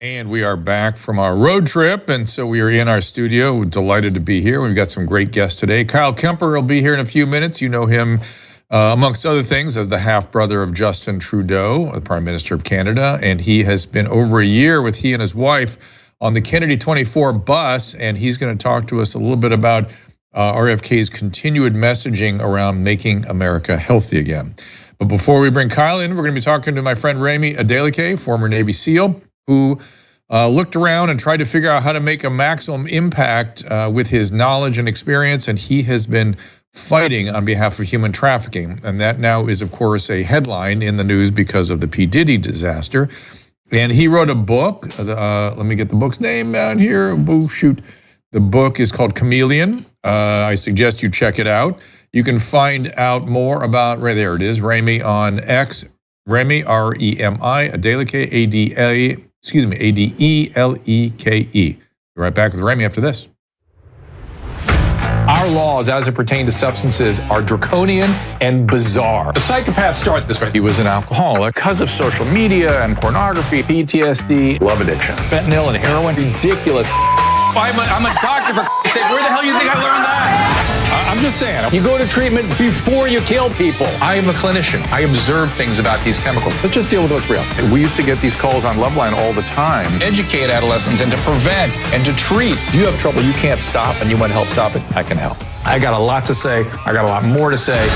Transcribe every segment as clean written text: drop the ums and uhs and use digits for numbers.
And we are back from our road trip, and so we are in our studio. We're delighted to be here. We've got some great guests today. Kyle Kemper will be here in a few minutes. You know him, amongst other things, as the half-brother of Justin Trudeau, the Prime Minister of Canada, and he has been over a year with he and his wife on the Kennedy 24 bus, and he's going to talk to us a little bit about RFK's continued messaging around making America healthy again. But before we bring Kyle in, we're going to be talking to my friend Remi Adeleke, former Navy SEAL, who looked around and tried to figure out how to make a maximum impact with his knowledge and experience, and he has been fighting on behalf of human trafficking. And that now is, of course, a headline in the news because of the P. Diddy disaster. And he wrote a book. Let me get the book's name down here. Oh, shoot. The book is called Chameleon. I suggest you check it out. You can find out more about, right there it is, Remi on X, Remi, R-E-M-I, Adeleke, Adeleke. Be right back with Remi after this. Our laws, as it pertains to substances, are draconian and bizarre. The psychopaths start this way. He was an alcoholic because of social media and pornography, PTSD, love addiction, fentanyl and heroin. Ridiculous. I'm a doctor, for sake. Where the hell do you think I learned that? I'm just saying, you go to treatment before you kill people. I am a clinician. I observe things about these chemicals. Let's just deal with what's real. We used to get these calls on Loveline all the time. Educate adolescents and to prevent and to treat. If you have trouble you can't stop and you want help stop it, I can help. I got a lot to say. I got a lot more to say.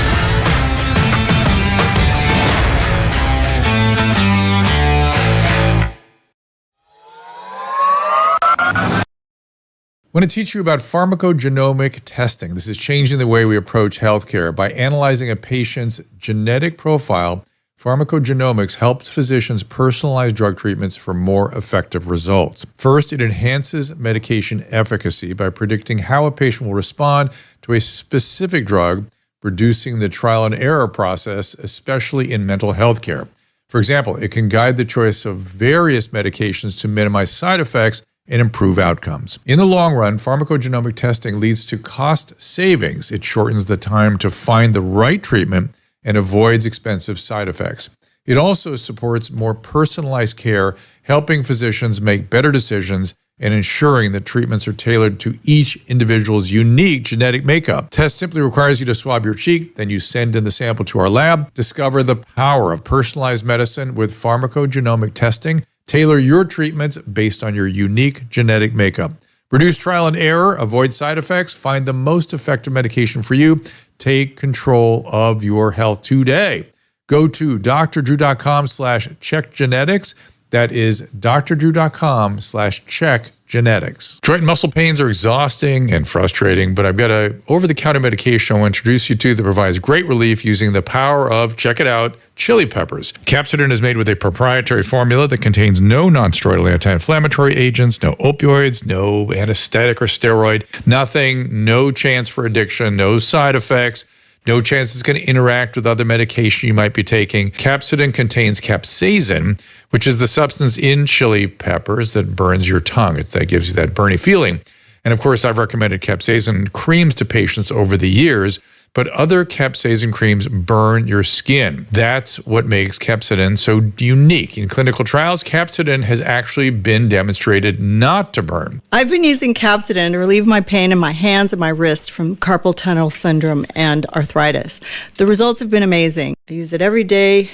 I want to teach you about pharmacogenomic testing. This is changing the way we approach healthcare. By analyzing a patient's genetic profile, pharmacogenomics helps physicians personalize drug treatments for more effective results. First, it enhances medication efficacy by predicting how a patient will respond to a specific drug, reducing the trial and error process, especially in mental health care. For example, it can guide the choice of various medications to minimize side effects and improve outcomes. In the long run, pharmacogenomic testing leads to cost savings. It shortens the time to find the right treatment and avoids expensive side effects. It also supports more personalized care, helping physicians make better decisions and ensuring that treatments are tailored to each individual's unique genetic makeup. Test simply requires you to swab your cheek, then you send in the sample to our lab. Discover the power of personalized medicine with pharmacogenomic testing. Tailor your treatments based on your unique genetic makeup. Reduce trial and error, avoid side effects, find the most effective medication for you. Take control of your health today. Go to drdrew.com/checkgenetics. That is drdrew.com/checkgenetics. Joint and muscle pains are exhausting and frustrating, but I've got a over-the-counter medication I want to introduce you to that provides great relief using the power of, check it out, chili peppers. Capsidin is made with a proprietary formula that contains no non-steroidal anti-inflammatory agents, no opioids, no anesthetic or steroid, nothing, no chance for addiction, no side effects. No chance it's going to interact with other medication you might be taking. Capsidin contains capsaicin, which is the substance in chili peppers that burns your tongue. That gives you that burny feeling. And of course, I've recommended capsaicin creams to patients over the years, but other capsaicin creams burn your skin. That's what makes capsidin so unique. In clinical trials, capsidin has actually been demonstrated not to burn. I've been using capsidin to relieve my pain in my hands and my wrist from carpal tunnel syndrome and arthritis. The results have been amazing. I use it every day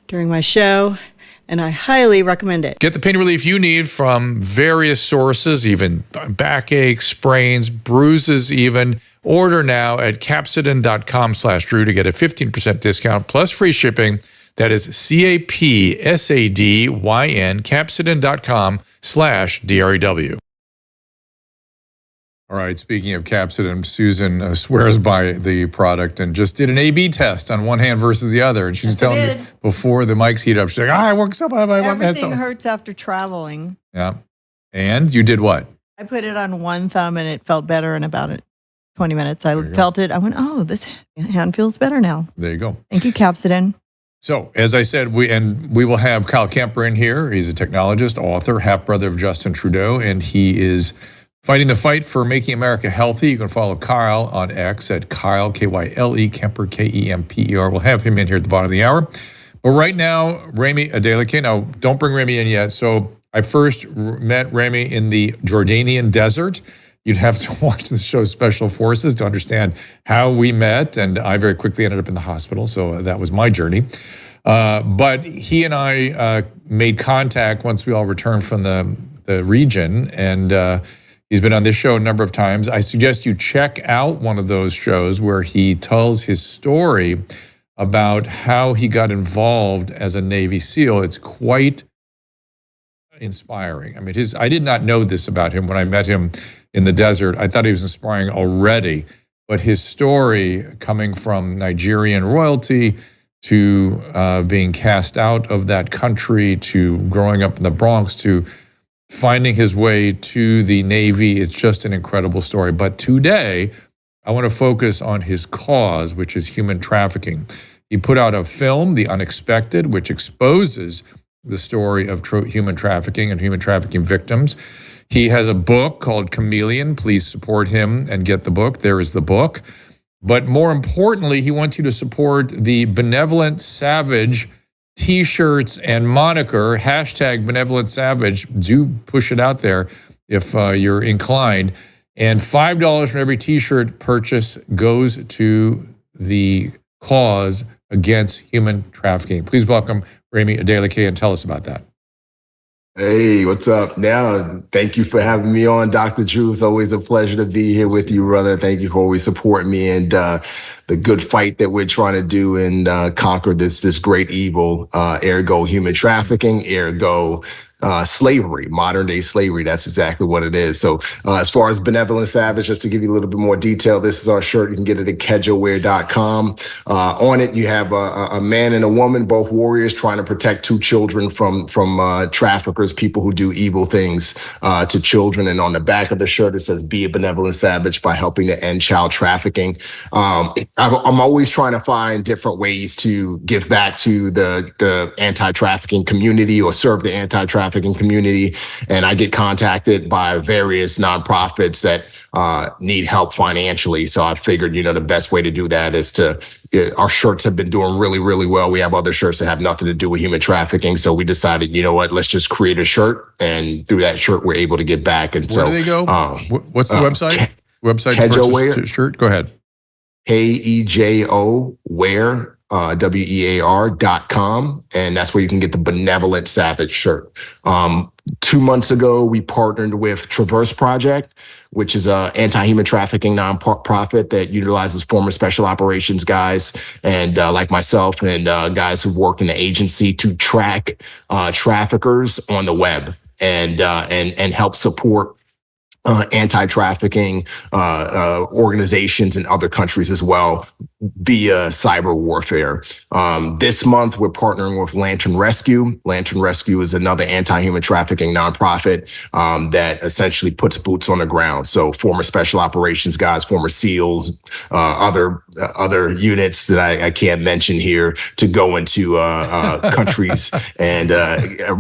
during my show, and I highly recommend it. Get the pain relief you need from various sources, even backache, sprains, bruises even. Order now at capsidin.com/Drew to get a 15% discount plus free shipping. That is CAPSADYN, capsidin.com/DREW. All right, speaking of capsidin, Susan swears by the product and just did an A/B test on one hand versus the other. And she was telling me before the mics heat up, she's like, it works up. Everything hurts after traveling. Yeah. And you did what? I put it on one thumb and it felt better in about 20 minutes. I felt it. I went, oh, this hand feels better now. There you go. Thank you, capsidin. So, as I said, we will have Kyle Kemper in here. He's a technologist, author, half-brother of Justin Trudeau, and he is fighting the fight for making America healthy. You can follow Kyle on X at Kyle, K-Y-L-E, Kemper, K-E-M-P-E-R. We'll have him in here at the bottom of the hour. But right now, Remi Adeleke. Now, don't bring Remi in yet. So I first met Remi in the Jordanian desert. You'd have to watch the show Special Forces to understand how we met, and I very quickly ended up in the hospital, so that was my journey. But he and I made contact once we all returned from the region, and he's been on this show a number of times. I suggest you check out one of those shows where he tells his story about how he got involved as a Navy SEAL. It's quite inspiring. I mean, I did not know this about him when I met him in the desert. I thought he was inspiring already, but his story coming from Nigerian royalty to being cast out of that country, to growing up in the Bronx, to finding his way to the Navy is just an incredible story. But today, I want to focus on his cause, which is human trafficking. He put out a film, The Unexpected, which exposes the story of human trafficking and human trafficking victims. He has a book called Chameleon. Please support him and get the book. There is the book. But more importantly, he wants you to support the Benevolent Savage T-shirts and moniker, hashtag Benevolent Savage. Do push it out there if you're inclined. And $5 from every T-shirt purchase goes to the cause against human trafficking. Please welcome Remi Adeleke and tell us about that. Hey, what's up? Now, thank you for having me on, Dr. Drew. It's always a pleasure to be here with you, brother. Thank you for always supporting me and the good fight that we're trying to do and conquer this great evil, ergo human trafficking, ergo slavery, modern day slavery. That's exactly what it is. So as far as Benevolent Savage, just to give you a little bit more detail, this is our shirt. You can get it at kedjoware.com. On it, you have a man and a woman, both warriors, trying to protect two children from traffickers, people who do evil things to children. And on the back of the shirt, it says, "Be a benevolent savage by helping to end child trafficking." I'm always trying to find different ways to give back to the anti-trafficking community or serve the anti-trafficking community. And I get contacted by various nonprofits that need help financially. So I figured, the best way to do that is our shirts have been doing really, really well. We have other shirts that have nothing to do with human trafficking. So we decided, let's just create a shirt. And through that shirt, we're able to get back. And Where do they go? What's the website? Kedjo shirt? Go ahead. KEJO Wear, WEAR.com. And that's where you can get the Benevolent Savage shirt. 2 months ago, we partnered with Traverse Project, which is an anti-human trafficking nonprofit that utilizes former special operations guys and like myself and guys who've worked in the agency to track traffickers on the web and help support anti-trafficking organizations in other countries as well via cyber warfare. This month, we're partnering with Lantern Rescue. Lantern Rescue is another anti-human trafficking nonprofit that essentially puts boots on the ground. So former special operations guys, former SEALs, other units that I can't mention here to go into countries and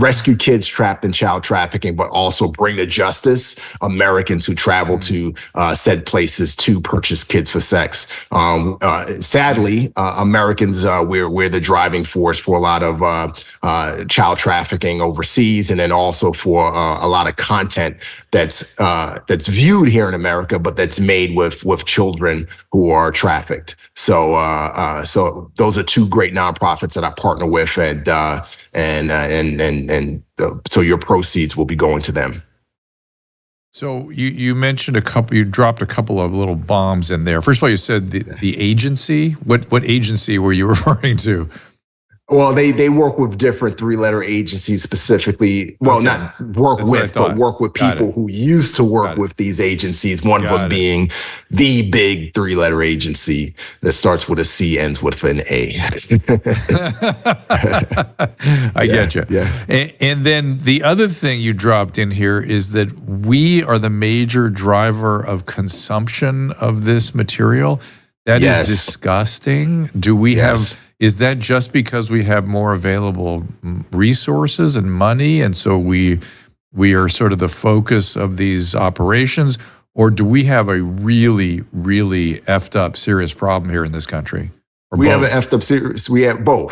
rescue kids trapped in child trafficking, but also bring to justice Americans who travel to said places to purchase kids for sex. Sadly, Americans, we're the driving force for a lot of child trafficking overseas, and then also for a lot of content that's viewed here in America, but that's made with children who are trafficked. So those are two great nonprofits that I partner with, so your proceeds will be going to them. So you mentioned you dropped a couple of little bombs in there. First of all, you said the agency. What agency were you referring to? Well, they work with different three-letter agencies specifically. Well, Okay. not work That's what I with, thought. but work with Got people it. who used to work Got it. with these agencies. One of Got them it. being the big three-letter agency that starts with a C, ends with an A. I get you. Yeah. And then the other thing you dropped in here is that we are the major driver of consumption of this material. That is Yes. disgusting. Do we Yes. have? Is that just because we have more available resources and money, and so we are sort of the focus of these operations, or do we have a really, really effed up serious problem here in this country? Or We have both? an effed up series. We have both.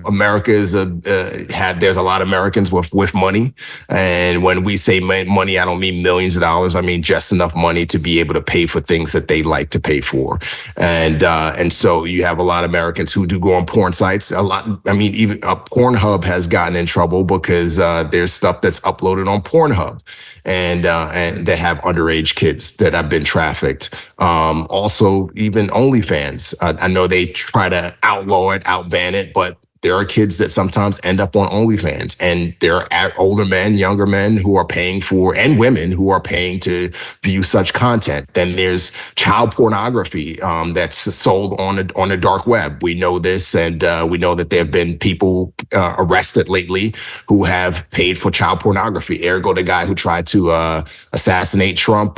America is there's a lot of Americans with money. And when we say money, I don't mean millions of dollars. I mean just enough money to be able to pay for things that they like to pay for. And so you have a lot of Americans who do go on porn sites. A lot. I mean, even Pornhub has gotten in trouble because there's stuff that's uploaded on Pornhub, and that have underage kids that have been trafficked. Also, even OnlyFans. I know they try to outlaw it, outban it, but there are kids that sometimes end up on OnlyFans, and there are older men, younger men who are paying for, and women who are paying to view such content. Then there's child pornography that's sold on the dark web. We know this, and we know that there have been people arrested lately who have paid for child pornography. Ergo, the guy who tried to assassinate Trump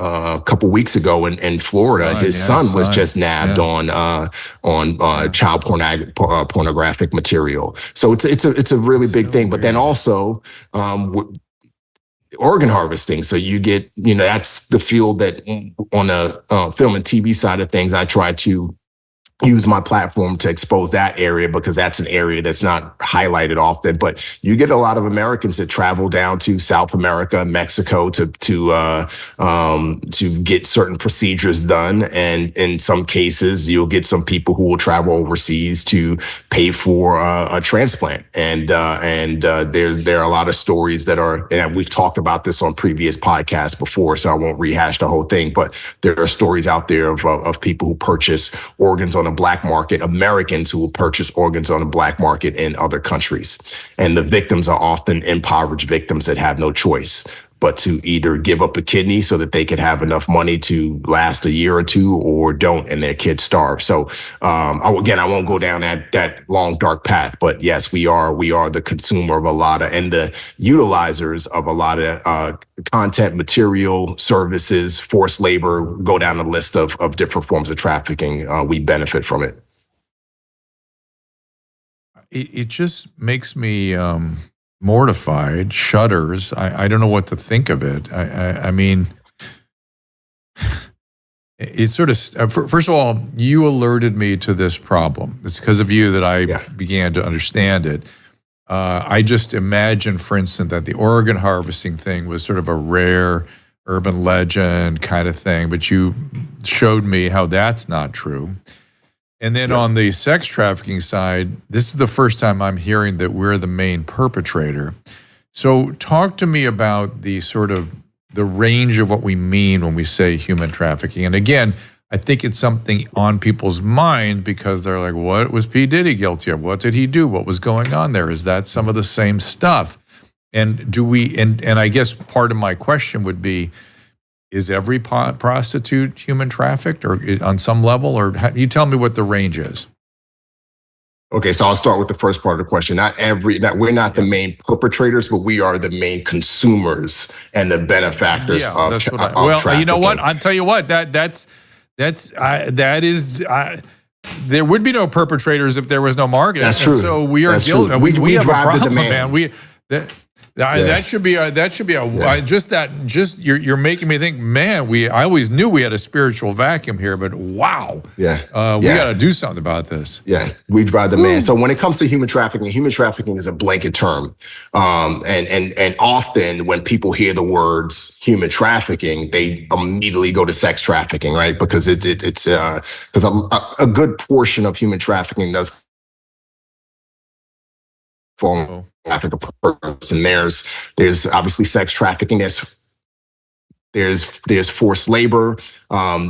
a couple weeks ago in Florida, his son was just nabbed on child pornographic material. So it's a really big thing. But then also organ harvesting. So you get, that's the field that on the film and TV side of things, I try to use my platform to expose that area, because that's an area that's not highlighted often. But you get a lot of Americans that travel down to South America, Mexico to get certain procedures done. And in some cases, you'll get some people who will travel overseas to pay for a transplant. And there are a lot of stories that are, and we've talked about this on previous podcasts before, so I won't rehash the whole thing, but there are stories out there of people who purchase organs on a black market, Americans who will purchase organs on a black market in other countries. And the victims are often impoverished victims that have no choice but to either give up a kidney so that they can have enough money to last a year or two, or don't, and their kids starve. So I won't go down that long, dark path, but yes, we are the consumer of a lot of, and the utilizers of a lot of content, material, services, forced labor, go down the list of different forms of trafficking. We benefit from it. It just makes me mortified, shudders. I don't know what to think of it. I mean, it's sort of, first of all, you alerted me to this problem. It's because of you that I began to understand it. I just imagined, for instance, that the organ harvesting thing was sort of a rare urban legend kind of thing, but you showed me how that's not true. And then on the sex trafficking side, this is the first time I'm hearing that we're the main perpetrator. So talk to me about the sort of the range of what we mean when we say human trafficking. And again, I think it's something on people's mind because they're like, what was P. Diddy guilty of? What did he do? What was going on there? Is that some of the same stuff? And do we, and I guess part of my question would be, is every prostitute human trafficked, or on some level, or you tell me what the range is? Okay, so I'll start with the first part of the question. We're not the main perpetrators, but we are the main consumers and the benefactors of trafficking. You know what? I'll tell you what. That is. There would be no perpetrators if there was no market. That's true. And so we are guilty. We have a problem, man. That should be you're making me think, man, I always knew we had a spiritual vacuum here, but wow. We got to do something about this. Yeah, we drive the man. So when it comes to human trafficking is a blanket term. And often when people hear the words human trafficking, they immediately go to sex trafficking, right? Because it's because a good portion of human trafficking does fall traffic purpose, and there's obviously sex trafficking. There's forced labor.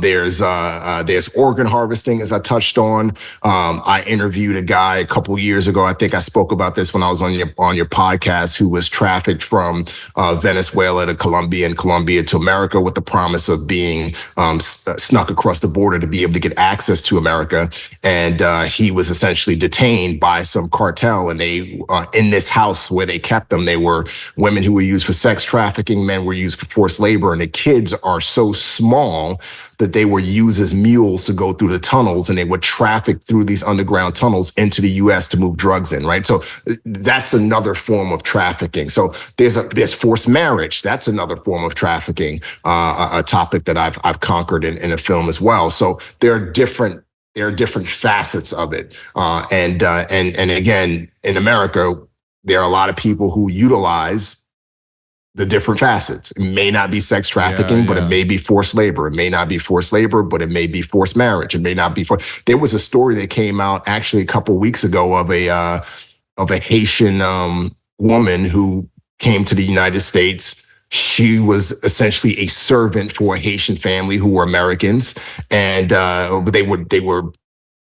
There's organ harvesting, as I touched on. I interviewed a guy a couple years ago. I think I spoke about this when I was on your podcast, who was trafficked from Venezuela to Colombia and Colombia to America with the promise of being snuck across the border to be able to get access to America. And he was essentially detained by some cartel, and they in this house where they kept them, they were women who were used for sex trafficking, men were used for forced labor, and the kids are so small that they were used as mules to go through the tunnels, and they would traffic through these underground tunnels into the U.S. to move drugs in, right? So that's another form of trafficking. So there's forced marriage. That's another form of trafficking, a topic that I've conquered in a film as well. So there are different there are different facets of it. And again, in America, there are a lot of people who utilize the different facets. It may not be sex trafficking, but it may be forced labor. It may not be forced labor, but it may be forced marriage. It may not be There was a story that came out actually a couple of weeks ago of a Haitian woman who came to the United States. She was essentially a servant for a Haitian family who were Americans, and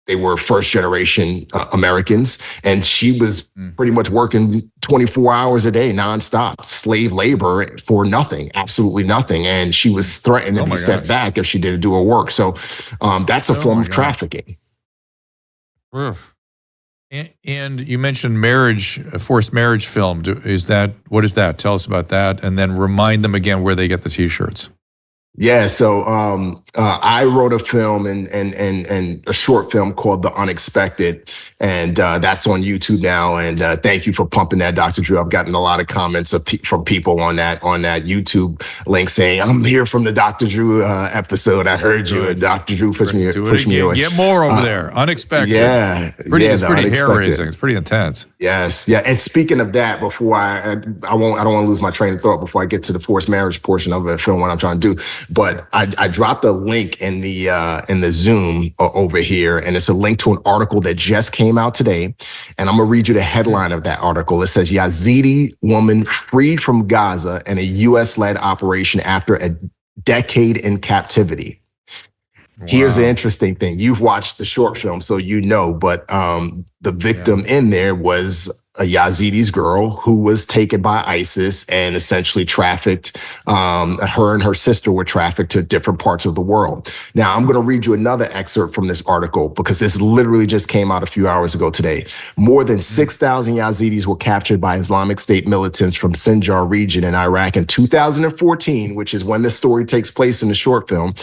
they were first generation Americans, and she was pretty much working 24 hours a day, nonstop, slave labor for nothing, absolutely nothing. And she was threatened to be sent back if she didn't do her work. So that's a form of trafficking. And you mentioned marriage, a forced marriage film. What is that? Tell us about that, and then remind them again where they get the T-shirts. Yeah, so I wrote a film and a short film called The Unexpected, and that's on YouTube now. And thank you for pumping that, Dr. Drew. I've gotten a lot of comments from people on that YouTube link saying, "I'm here from the Dr. Drew episode. I heard you, and Dr. Drew pushed me away." Get more over there. Unexpected. It's pretty hair raising. It's pretty intense. Yes, yeah. And speaking of that, before I don't want to lose my train of thought before I get to the forced marriage portion of the film, what I'm trying to do. But I dropped a link in the Zoom over here, and it's a link to an article that just came out today. And I'm gonna read you the headline of that article. It says, Yazidi woman freed from Gaza in a US-led operation after a decade in captivity. Wow. Here's the interesting thing. You've watched the short film, so you know, but the victim in there was a Yazidi girl who was taken by ISIS and essentially trafficked. Her and her sister were trafficked to different parts of the world. Now, I'm going to read you another excerpt from this article because this literally just came out a few hours ago today. More than 6,000 Yazidis were captured by Islamic State militants from Sinjar region in Iraq in 2014, which is when this story takes place in the short film,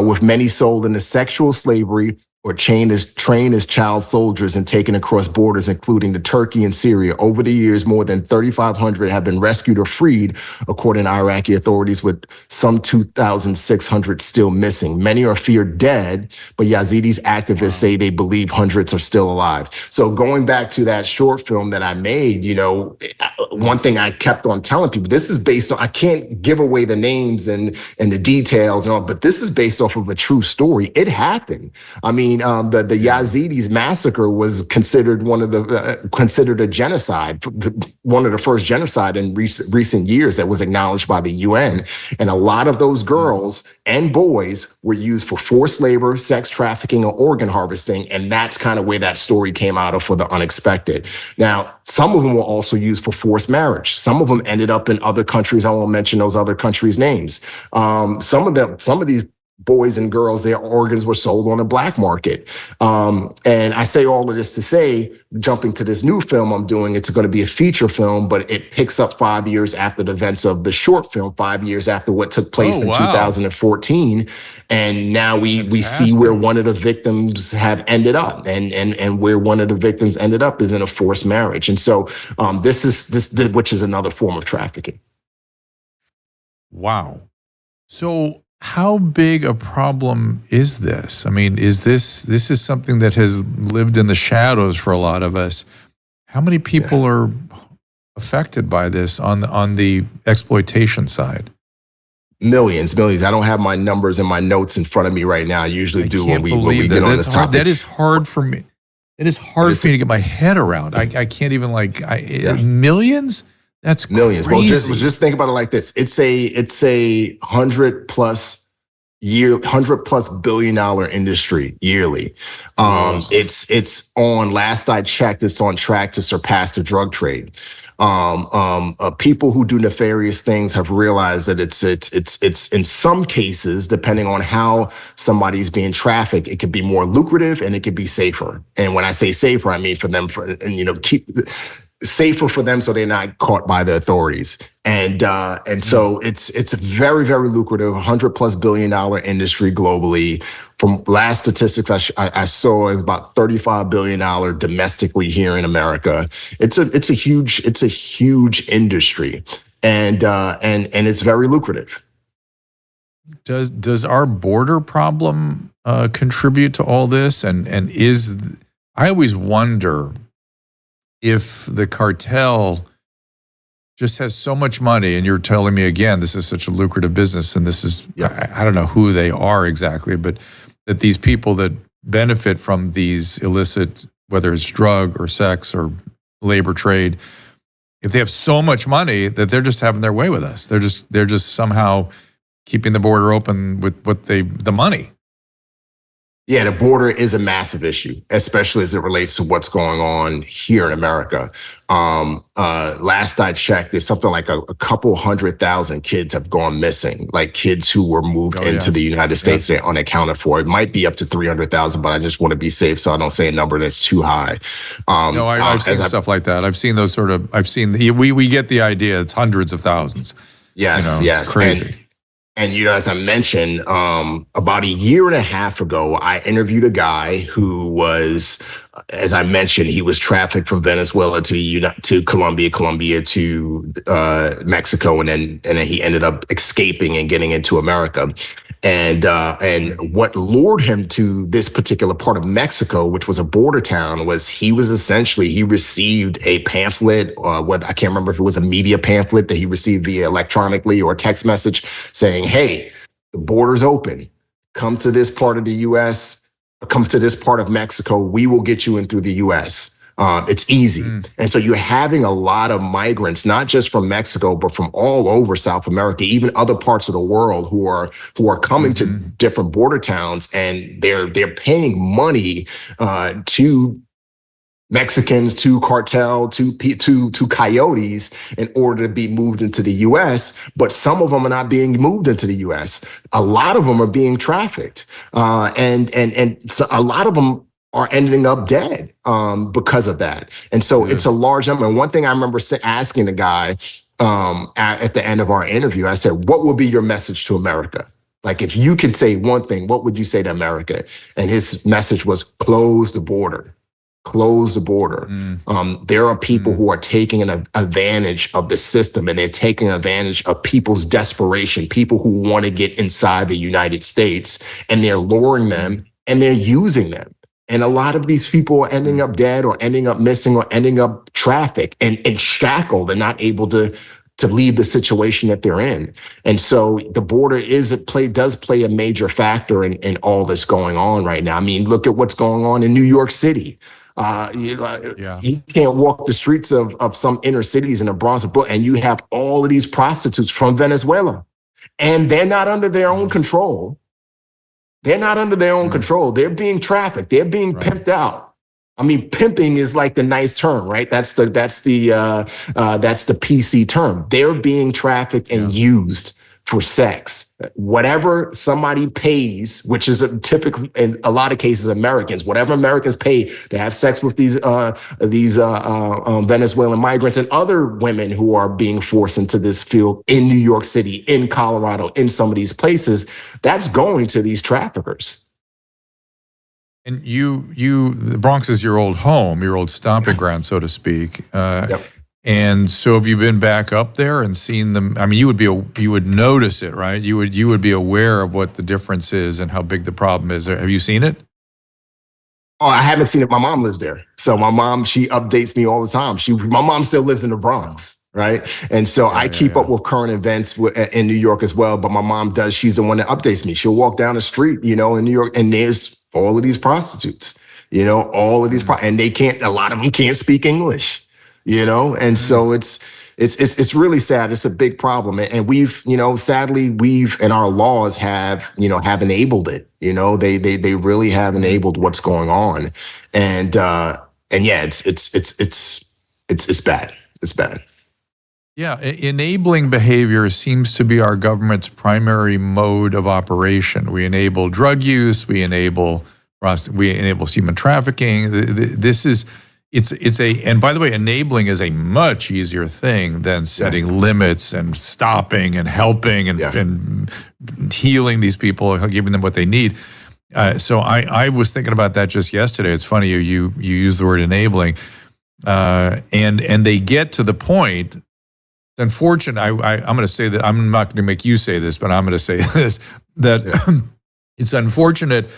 with many sold into sexual slavery or trained as child soldiers and taken across borders, including to Turkey and Syria. Over the years, more than 3,500 have been rescued or freed, according to Iraqi authorities, with some 2,600 still missing. Many are feared dead, but Yazidis activists say they believe hundreds are still alive. So going back to that short film that I made, one thing I kept on telling people, this is based on, I can't give away the names and the details and all, but this is based off of a true story. It happened. I mean, the Yazidis massacre was considered considered a genocide, one of the first genocide in recent years that was acknowledged by the UN. And a lot of those girls and boys were used for forced labor, sex trafficking, or organ harvesting. And that's kind of where that story came out of for The Unexpected. Now, some of them were also used for forced marriage. Some of them ended up in other countries. I won't mention those other countries' names. Some of these boys and girls, their organs were sold on the black market. And I say all of this to say, jumping to this new film I'm doing, it's going to be a feature film, but it picks up 5 years after the events of the short film, 5 years after what took place in 2014. And now we see where one of the victims have ended up, and where one of the victims ended up is in a forced marriage. And so which is another form of trafficking. Wow. So how big a problem is this? I mean, this is something that has lived in the shadows for a lot of us. How many people are affected by this on the exploitation side? Millions. I don't have my numbers and my notes in front of me right now. I usually do when we get on this topic. That is hard for me. It is hard for me to get my head around. I can't even millions? That's millions. Crazy. Well, just think about it like this. It's a $100+ billion industry yearly. It's on, last I checked, it's on track to surpass the drug trade. People who do nefarious things have realized that it's in some cases, depending on how somebody's being trafficked, it could be more lucrative and it could be safer. And when I say safer, I mean for them, keep safer for them so they're not caught by the authorities. And so it's a very, very lucrative, $100+ billion industry globally. From last statistics I saw, it was about $35 billion domestically here in America. It's a huge industry, and it's very lucrative. Does our border problem contribute to all this? And I always wonder if the cartel just has so much money, and you're telling me again, this is such a lucrative business, and this is, I don't know who they are exactly, but that these people that benefit from these illicit, whether it's drug or sex or labor trade, if they have so much money that they're just having their way with us, they're just somehow keeping the border open with the money. Yeah, the border is a massive issue, especially as it relates to what's going on here in America. Last I checked, there's something like a couple 100,000 kids have gone missing, like kids who were moved into the United States they're unaccounted for. It might be up to 300,000, but I just want to be safe, so I don't say a number that's too high. No, I've seen stuff like that. I've seen those we get the idea. It's hundreds of thousands. Yes, yes. It's crazy. And, as I mentioned, about a year and a half ago, I interviewed a guy who was, as I mentioned, he was trafficked from Venezuela to Colombia to Mexico, and then he ended up escaping and getting into America. And what lured him to this particular part of Mexico, which was a border town, was he received a pamphlet, I can't remember if it was a media pamphlet that he received via electronically or a text message saying, hey, the border's open. Come to this part of the U.S., come to this part of Mexico. We will get you in through the U.S. It's easy. And so you're having a lot of migrants, not just from Mexico, but from all over South America, even other parts of the world who are coming to different border towns, and they're paying money to Mexicans, to cartel, to coyotes in order to be moved into the U.S., but some of them are not being moved into the U.S. A lot of them are being trafficked, and so a lot of them are ending up dead because of that. And so it's a large number. And one thing I remember asking the guy at the end of our interview, I said, what would be your message to America? Like, if you could say one thing, what would you say to America? And his message was close the border. Close the border. There are people who are taking an advantage of the system, and they're taking advantage of people's desperation, people who want to get inside the United States, and they're luring them and they're using them. And a lot of these people are ending up dead or ending up missing or ending up trafficked and shackled and not able to leave the situation that they're in. And so the border does play a major factor in all this going on right now. I mean, look at what's going on in New York City. You can't walk the streets of some inner cities in the Bronx, and you have all of these prostitutes from Venezuela, and they're not under their own control. They're not under their own control. They're being trafficked. They're being pimped out. I mean, pimping is like the nice term, right? That's the PC term. They're being trafficked and used for sex. Whatever somebody pays, which is typically in a lot of cases Americans, whatever Americans pay to have sex with these Venezuelan migrants and other women who are being forced into this field in New York City, in Colorado, in some of these places, that's going to these traffickers. And the Bronx is your old home, your old stomping ground, so to speak. And so have you been back up there and seen them? I mean, you would notice it, right? You would be aware of what the difference is and how big the problem is. Have you seen it? Oh, I haven't seen it. My mom lives there. So my mom, she updates me all the time. My mom still lives in the Bronx, right? And so I keep up with current events in New York as well. But my mom does. She's the one that updates me. She'll walk down the street, in New York, and there's all of these prostitutes, all of these, and a lot of them can't speak English. And so it's really sad. It's a big problem. And we've, sadly, and our laws have enabled it. They really have enabled what's going on. And yeah, it's bad. It's bad. Yeah. Enabling behavior seems to be our government's primary mode of operation. We enable drug use. We enable human trafficking. And by the way, enabling is a much easier thing than setting limits and stopping and helping and healing these people, giving them what they need. So I was thinking about that just yesterday. It's funny you use the word enabling, and they get to the point unfortunate. I'm going to say that. I'm not going to make you say this, but I'm going to say this, that it's unfortunate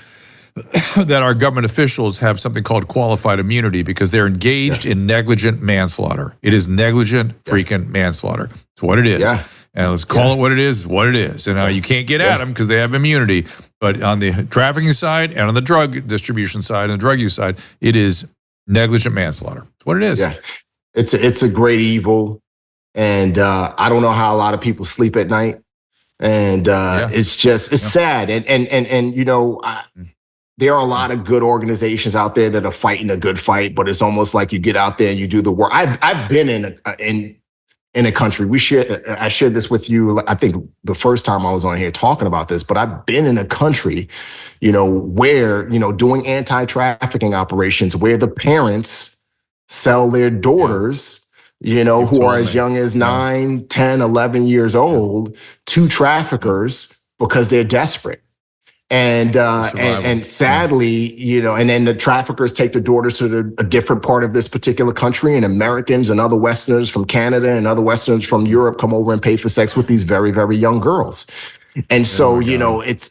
that our government officials have something called qualified immunity because they're engaged in negligent manslaughter. It is negligent freaking manslaughter. It's what it is. Yeah. And let's call it what it is, what it is. And you can't get at them because they have immunity. But on the trafficking side and on the drug distribution side and the drug use side, it is negligent manslaughter. It's what it is. Yeah. It's a great evil. And I don't know how a lot of people sleep at night. And it's just, it's sad. And you know, there are a lot of good organizations out there that are fighting a good fight, but it's almost like you get out there and you do the work. I've been in a country. I shared this with you, I think the first time I was on here talking about this, but I've been in a country, you know, where, you know, doing anti-trafficking operations where the parents sell their daughters, you know, who are as young as 9, 10, 11 years old to traffickers because they're desperate. And sadly, you know, and then the traffickers take the daughters to a different part of this particular country, and Americans and other Westerners from Canada and other Westerners from Europe come over and pay for sex with these very, very young girls. And so, you know, it's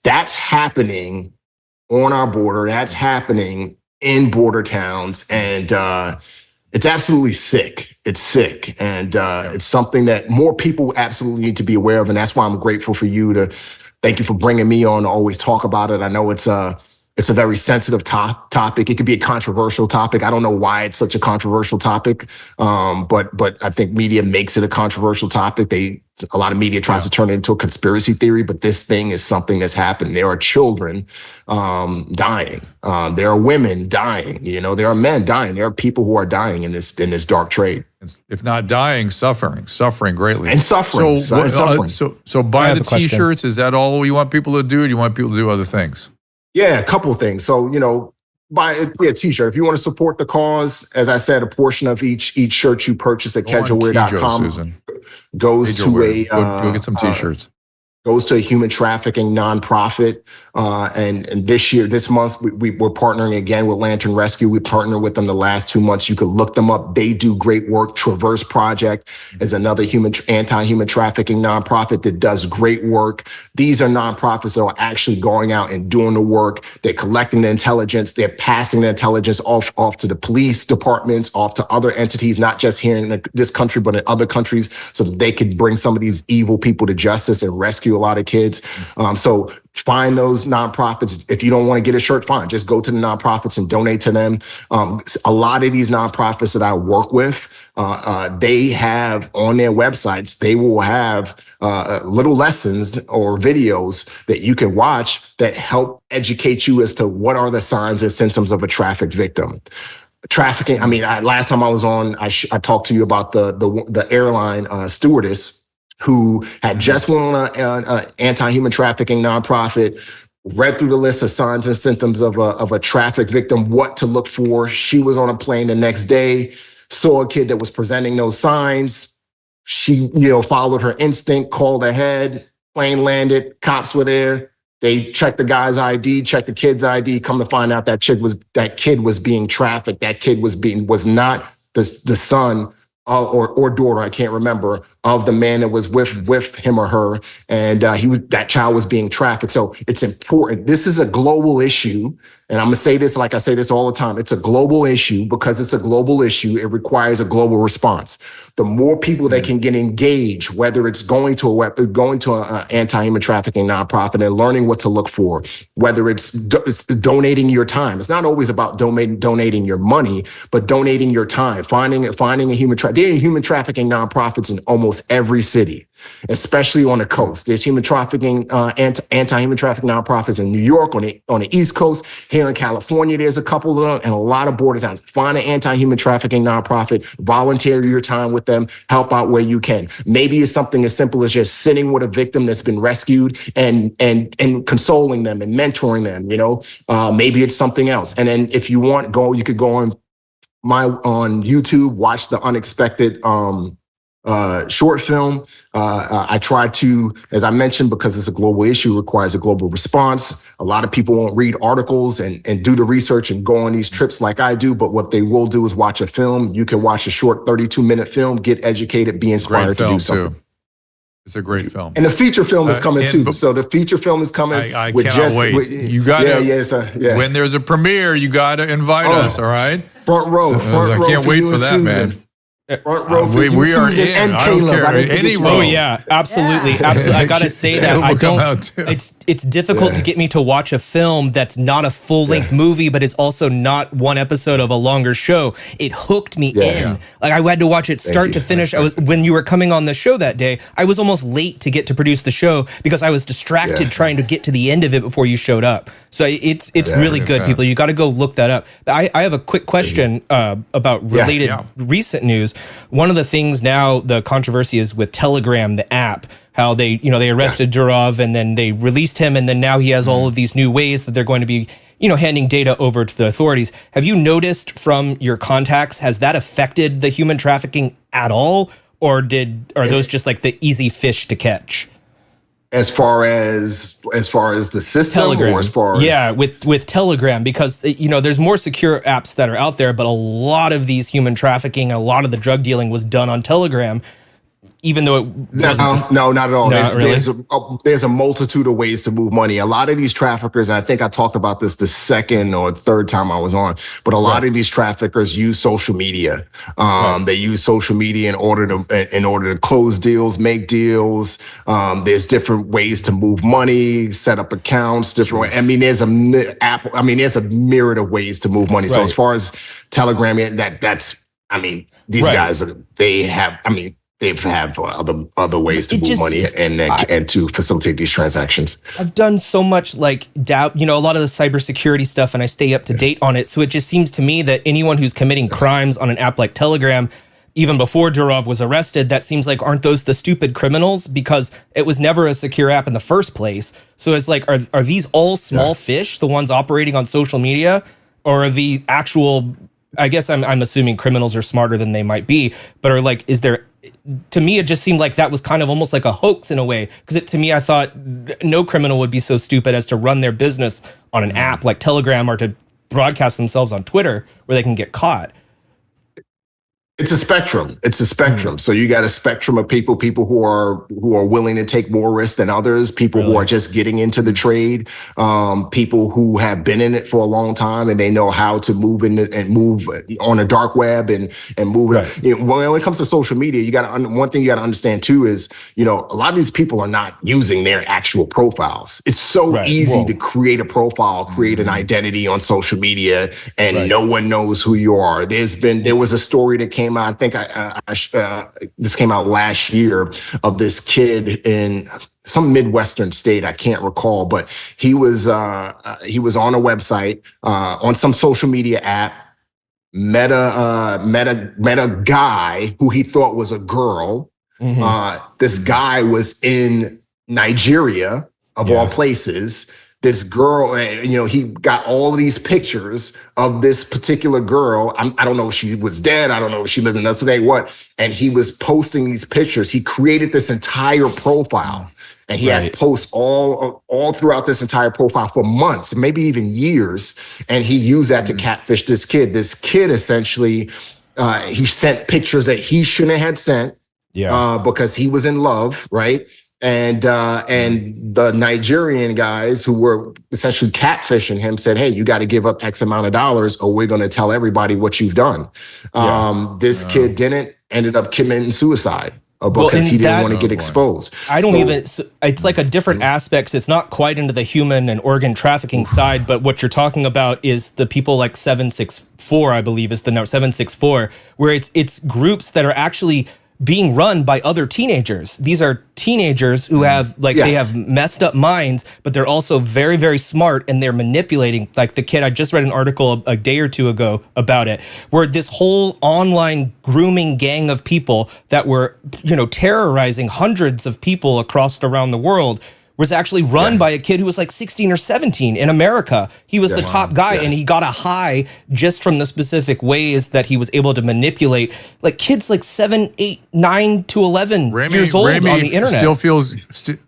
that's happening on our border. That's happening in border towns, and it's absolutely sick. It's sick, and it's something that more people absolutely need to be aware of. And that's why I'm grateful for you to. Thank you for bringing me on to always talk about it. I know it's a very sensitive topic. It could be a controversial topic. I don't know why it's such a controversial topic, but I think media makes it a controversial topic. A lot of media tries to turn it into a conspiracy theory, but this thing is something that's happened. There are children dying. There are women dying. You know, there are men dying. There are people who are dying in this dark trade. If not dying, suffering greatly. And suffering. So buy the T-shirts. Is that all you want people to do? Or do you want people to do other things? Yeah, a couple of things. So, you know, buy a T-shirt. If you want to support the cause, as I said, a portion of each shirt you purchase at kedgeware.com goes to go get some T-shirts. Goes to a human trafficking nonprofit. And this month, we're partnering again with Lantern Rescue. We partnered with them the last 2 months. You could look them up. They do great work. Traverse Project is another anti-human trafficking nonprofit that does great work. These are nonprofits that are actually going out and doing the work. They're collecting the intelligence. They're passing the intelligence off to the police departments, off to other entities, not just here in this country, but in other countries, so that they could bring some of these evil people to justice and rescue a lot of kids. So find those nonprofits. If you don't want to get a shirt, fine. Just go to the nonprofits and donate to them. A lot of these nonprofits that I work with, they have on their websites, they will have little lessons or videos that you can watch that help educate you as to what are the signs and symptoms of a trafficked victim. Trafficking, I mean, last time I was on, I talked to you about the airline stewardess who had just went on an anti-human trafficking nonprofit, read through the list of signs and symptoms of a trafficked victim, what to look for. She was on a plane the next day, saw a kid that was presenting those signs. She, you know, followed her instinct, called ahead, plane landed, cops were there. They checked the guy's ID, checked the kid's ID, come to find out that kid was being trafficked. That kid was not the son or daughter, I can't remember, of the man that was with him or her, and that child was being trafficked. So it's important. This is a global issue, and I'm gonna say this like I say this all the time. It's a global issue. Because it's a global issue, it requires a global response. The more people that can get engaged, whether it's going to an anti-human trafficking nonprofit and learning what to look for, whether it's donating your time. It's not always about donating your money, but donating your time. Finding a there are human trafficking nonprofits in almost every city, especially on the coast. There's human trafficking, anti-human trafficking nonprofits in New York, on the East Coast. Here in California, there's a couple of them, and a lot of border towns. Find an anti-human trafficking nonprofit, volunteer your time with them, help out where you can. Maybe it's something as simple as just sitting with a victim that's been rescued and consoling them and mentoring them, you know. Maybe it's something else. And then if you want, you could go on YouTube, watch the Unexpected short film. I try to, as I mentioned, because it's a global issue, requires a global response. A lot of people won't read articles and do the research and go on these trips like I do, but what they will do is watch a film. You can watch a short 32-minute film, get educated, be inspired to do something. Too. It's a great film. And the feature film is coming too. So the feature film is coming. I cannot wait. You got to, when there's a premiere, you got to invite us, all right? Front row. I can't wait for that, man. Front row for we are Susan in. And I don't Caleb. care. Any role. Oh yeah, absolutely, absolutely. I gotta say that I don't. It's difficult to get me to watch a film that's not a full length movie, but is also not one episode of a longer show. It hooked me in. Like I had to watch it start to finish. When you were coming on the show that day, I was almost late to get to produce the show because I was distracted trying to get to the end of it before you showed up. So it's really good, people. You got to go look that up. I have a quick question about related recent news. One of the things now, the controversy is with Telegram, the app, how they arrested Durov and then they released him. And then now he has all of these new ways that they're going to be, handing data over to the authorities. Have you noticed from your contacts, has that affected the human trafficking at all? Or are those just like the easy fish to catch? As far as the system, Telegram. or as far as with Telegram, because there's more secure apps that are out there, but a lot of these human trafficking, a lot of the drug dealing was done on Telegram, even though it wasn't no, not at all. Really? There's a multitude of ways to move money. A lot of these traffickers, and I think I talked about this the second or third time I was on, but a lot of these traffickers use social media. They use social media in order to close deals, make deals. There's different ways to move money, set up accounts, different ways. I mean, there's a myriad of ways to move money. So as far as Telegram, these guys, they have other ways to move money and to facilitate these transactions. I've done so much a lot of the cybersecurity stuff, and I stay up to date on it. So it just seems to me that anyone who's committing crimes on an app like Telegram, even before Durov was arrested, that seems like, aren't those the stupid criminals? Because it was never a secure app in the first place. So it's like, are these all small fish, the ones operating on social media, or are the actual? I guess I'm assuming criminals are smarter than they might be, but to me, it just seemed like that was kind of almost like a hoax in a way. Because to me, I thought no criminal would be so stupid as to run their business on an app like Telegram or to broadcast themselves on Twitter where they can get caught. It's a spectrum. So you got a spectrum of people who are willing to take more risks than others, people who are just getting into the trade, people who have been in it for a long time and they know how to move in and move on a dark web and move it. When it comes to social media, one thing you got to understand too is, a lot of these people are not using their actual profiles. It's so easy to create a profile, create an identity on social media, and no one knows who you are. There was a story that came out, I think this came out last year, of this kid in some Midwestern state, I can't recall, but he was on a website, on some social media app, met a guy who he thought was a girl. This guy was in Nigeria, of all places. This girl, he got all of these pictures of this particular girl. I don't know if she was dead. I don't know if she lived in another state, and he was posting these pictures. He created this entire profile, and he had posts all throughout this entire profile for months, maybe even years. And he used that to catfish this kid. This kid essentially, he sent pictures that he shouldn't have sent because he was in love, right? And the Nigerian guys who were essentially catfishing him said, "Hey, you got to give up X amount of dollars, or we're going to tell everybody what you've done." This kid ended up committing suicide because he didn't want to get exposed. It's like a different aspect. It's not quite into the human and organ trafficking side, but what you're talking about is the people like 764, I believe is the number 764, where it's groups that are actually being run by other teenagers. These are teenagers who have they have messed up minds, but they're also very, very smart, and they're manipulating. Like the kid, I just read an article a day or two ago about it, where this whole online grooming gang of people that were, terrorizing hundreds of people around the world was actually run by a kid who was like 16 or 17 in America. He was the top guy, and he got a high just from the specific ways that he was able to manipulate like kids like 7, 8, 9 to 11 years old on the internet.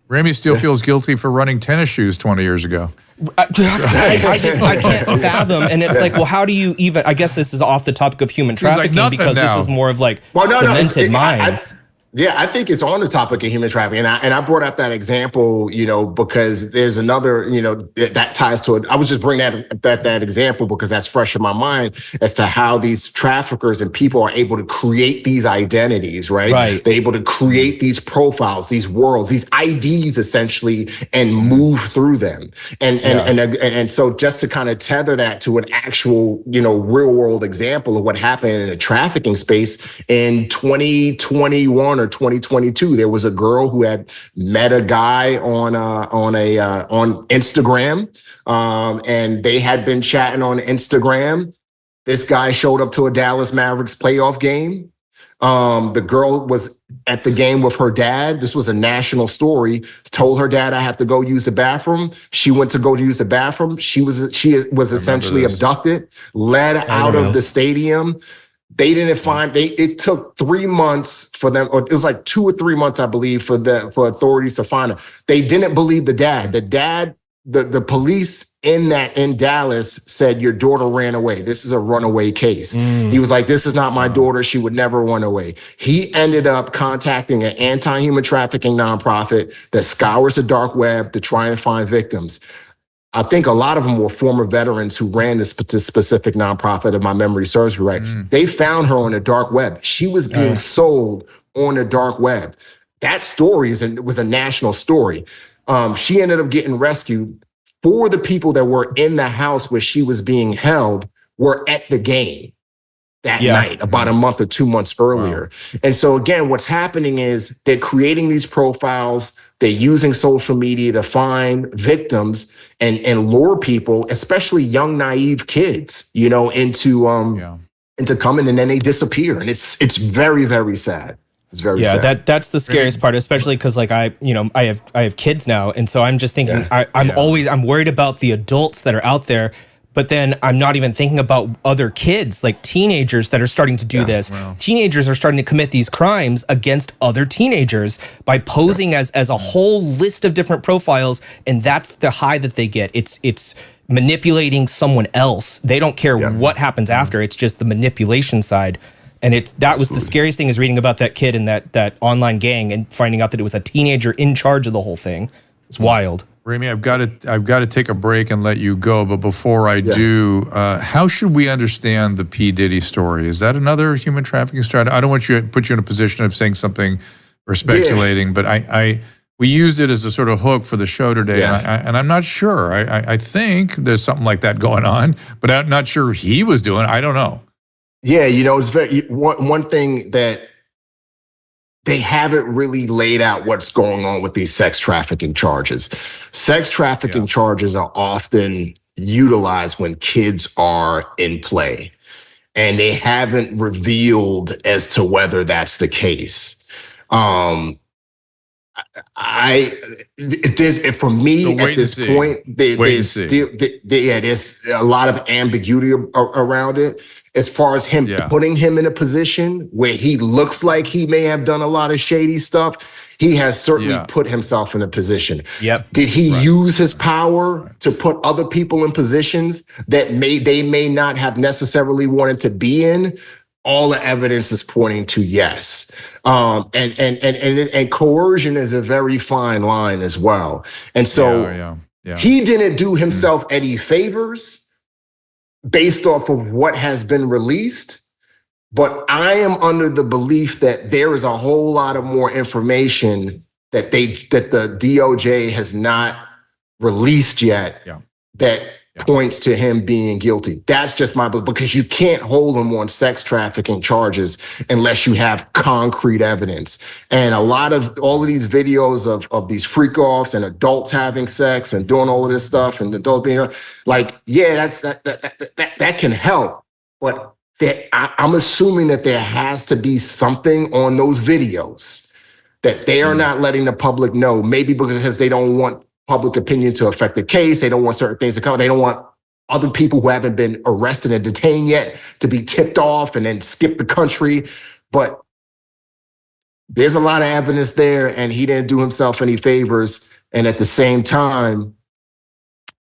Remi still feels guilty for running tennis shoes 20 years ago. I can't fathom. And it's like, well, how do you even, I guess this is off the topic of human trafficking because this is more of like demented minds. I think it's on the topic of human trafficking. And I brought up that example, because there's another, that ties to it. I was just bringing that example because that's fresh in my mind as to how these traffickers and people are able to create these identities, right? They're able to create these these worlds, these IDs essentially, and move through them. And so just to kind of tether that to an actual, real world example of what happened in a trafficking space in 2021 or 2022, there was a girl who had met a guy on Instagram, and they had been chatting on Instagram. This guy showed up to a Dallas Mavericks playoff game. The girl was at the game with her dad. This was a national story. Told her dad, "I have to go use the bathroom." She went to go use the bathroom. She was essentially abducted, led out of the stadium. They didn't find, it took 3 months for them, or it was like 2 or 3 months, I believe, for authorities to find her. They didn't believe the dad. The police in Dallas said, "Your daughter ran away. This is a runaway case." He was like, "This is not my daughter. She would never run away." He ended up contacting an anti-human trafficking nonprofit that scours the dark web to try and find victims. I think a lot of them were former veterans who ran this specific nonprofit, if my memory serves me right. They found her on the dark web. She was being sold on the dark web. That story was a national story. She ended up getting rescued. 4 of the people that were in the house where she was being held were at the game that night, about a month or 2 months earlier. Wow. And so again, what's happening is they're creating these profiles. They're using social media to find victims and lure people, especially young, naive kids, into coming, and then they disappear. And it's very, very sad. It's very sad. That's the scariest part, especially because like I have kids now, and so I'm just thinking I'm worried about the adults that are out there. But then I'm not even thinking about other kids, like teenagers that are starting to do this. Wow. Teenagers are starting to commit these crimes against other teenagers by posing as a whole list of different profiles. And that's the high that they get. It's manipulating someone else. They don't care what happens after. It's just the manipulation side. And that was the scariest thing, is reading about that kid and that online gang and finding out that it was a teenager in charge of the whole thing. It's wild. Remi, I've got to take a break and let you go. But before I do, how should we understand the P. Diddy story? Is that another human trafficking story? I don't want to put you in a position of saying something or speculating, but we used it as a sort of hook for the show today, and I'm not sure. I think there's something like that going on, but I'm not sure he was doing. I don't know. Yeah, it's very one thing that they haven't really laid out what's going on with these sex trafficking charges. Sex trafficking charges are often utilized when kids are in play, and they haven't revealed as to whether that's the case. For me, at this point, there's a lot of ambiguity around it. As far as him putting him in a position where he looks like he may have done a lot of shady stuff, he has certainly put himself in a position. Did he use his power to put other people in positions that they may not have necessarily wanted to be in? All the evidence is pointing to yes. And coercion is a very fine line as well. And so he didn't do himself any favors based off of what has been released. But I am under the belief that there is a whole lot of more information that the DOJ has not released yet that points to him being guilty. That's just my belief, because you can't hold him on sex trafficking charges unless you have concrete evidence. And all of these videos of these freak offs and adults having sex and doing all of this stuff, and adults being like, that can help. But I'm assuming that there has to be something on those videos that they are not letting the public know, maybe because they don't want public opinion to affect the case. They don't want certain things to come. They don't want other people who haven't been arrested and detained yet to be tipped off and then skip the country. But there's a lot of evidence there, and he didn't do himself any favors. And at the same time,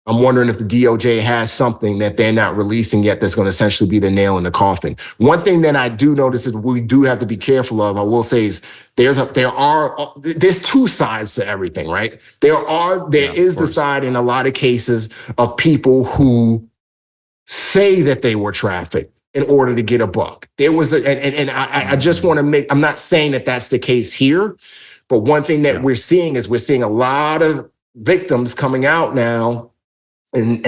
I'm wondering if the DOJ has something that they're not releasing yet that's going to essentially be the nail in the coffin. One thing that I do notice is we do have to be careful of, I will say, is there's two sides to everything, right? There is the side in a lot of cases of people who say that they were trafficked in order to get a buck. There was I just want to make, I'm not saying that that's the case here, but one thing that we're seeing a lot of victims coming out now. And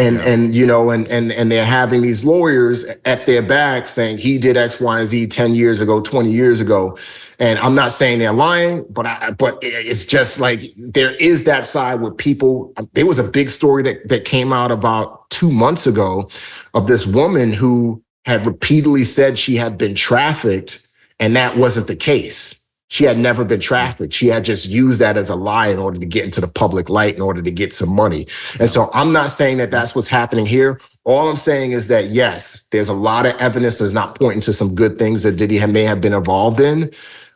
they're having these lawyers at their back saying he did X, Y, and Z 10 years ago, 20 years ago. And I'm not saying they're lying, but it's just like there is that side where people, there was a big story that came out about 2 months ago of this woman who had repeatedly said she had been trafficked, and that wasn't the case. She had never been trafficked. She had just used that as a lie in order to get into the public light, in order to get some money. And so I'm not saying that that's what's happening here. All I'm saying is that, yes, there's a lot of evidence that's not pointing to some good things that Diddy may have been involved in.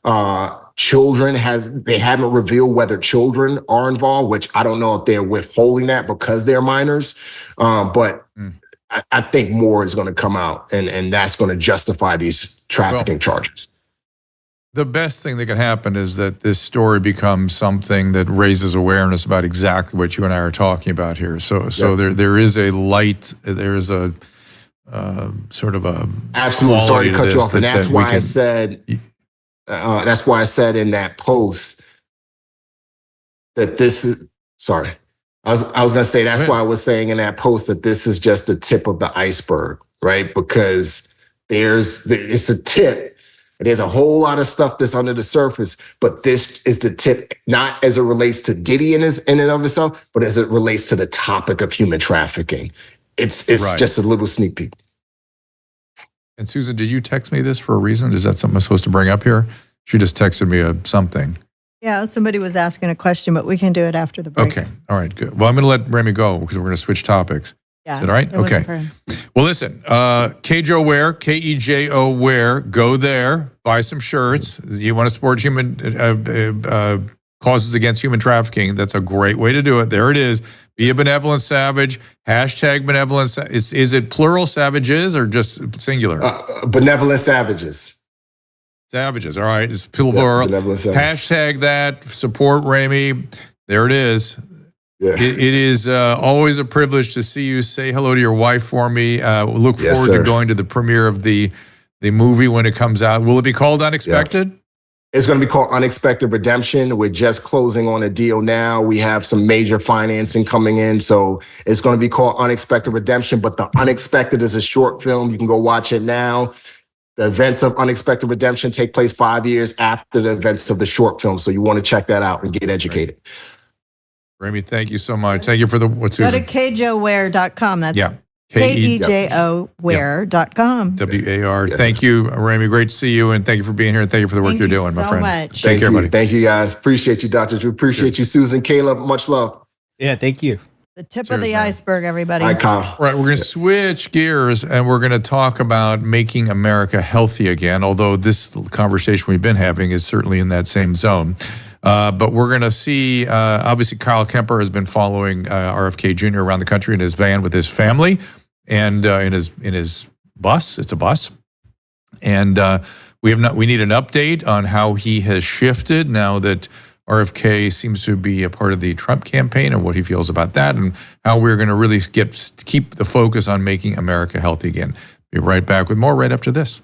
They haven't revealed whether children are involved, which I don't know if they're withholding that because they're minors. But I think more is going to come out, and that's going to justify these trafficking charges. The best thing that can happen is that this story becomes something that raises awareness about exactly what you and I are talking about here. So there is a light, there is a sort of a absolutely. Sorry to cut you off, and that's why I said in that post that this is sorry. I was going to say that's why I was saying in that post that this is just the tip of the iceberg, right? Because it's a tip. There's a whole lot of stuff that's under the surface, but this is the tip, not as it relates to Diddy in and of itself, but as it relates to the topic of human trafficking. It's just a little sneak peek. And Susan, did you text me this for a reason? Is that something I'm supposed to bring up here? She just texted me something. Yeah, somebody was asking a question, but we can do it after the break. Okay, all right, good. Well, I'm going to let Remi go because we're going to switch topics. Yeah, is that all right? Okay. Well, listen, Kejo Wear, Kejo Wear, go there, buy some shirts. You want to support human causes against human trafficking. That's a great way to do it. There it is. Be a benevolent savage. Hashtag benevolent. Is it plural savages or just singular? Benevolent savages. Savages. All right. It's plural. Hashtag that. Support Remi. There it is. Yeah. It is always a privilege to see you. Say hello to your wife for me. Look forward to going to the premiere of the movie when it comes out. Will it be called Unexpected? Yeah. It's going to be called Unexpected Redemption. We're just closing on a deal now. We have some major financing coming in. So it's going to be called Unexpected Redemption. But The Unexpected is a short film. You can go watch it now. The events of Unexpected Redemption take place 5 years after the events of the short film. So you want to check that out and get educated. Right. Remi, thank you so much. Thank you for what Susan. Go to kejoware.com. That's KEJO wear.com. WAR. Thank you, Remi. Great to see you, and thank you for being here, and thank you for the work you're doing, my friend. Much. Take care, buddy. Thank you, guys. Appreciate you, Dr. Drew. Appreciate you, Susan, Caleb. Much love. Yeah, thank you. The tip of the iceberg, everybody. All right, we're going to switch gears, and we're going to talk about making America healthy again, although this conversation we've been having is certainly in that same zone. But we're going to see, obviously, Kyle Kemper has been following RFK Jr. around the country in his van with his family and in his bus. It's a bus. And we need an update on how he has shifted now that RFK seems to be a part of the Trump campaign and what he feels about that and how we're going to really keep the focus on making America healthy again. Be right back with more right after this.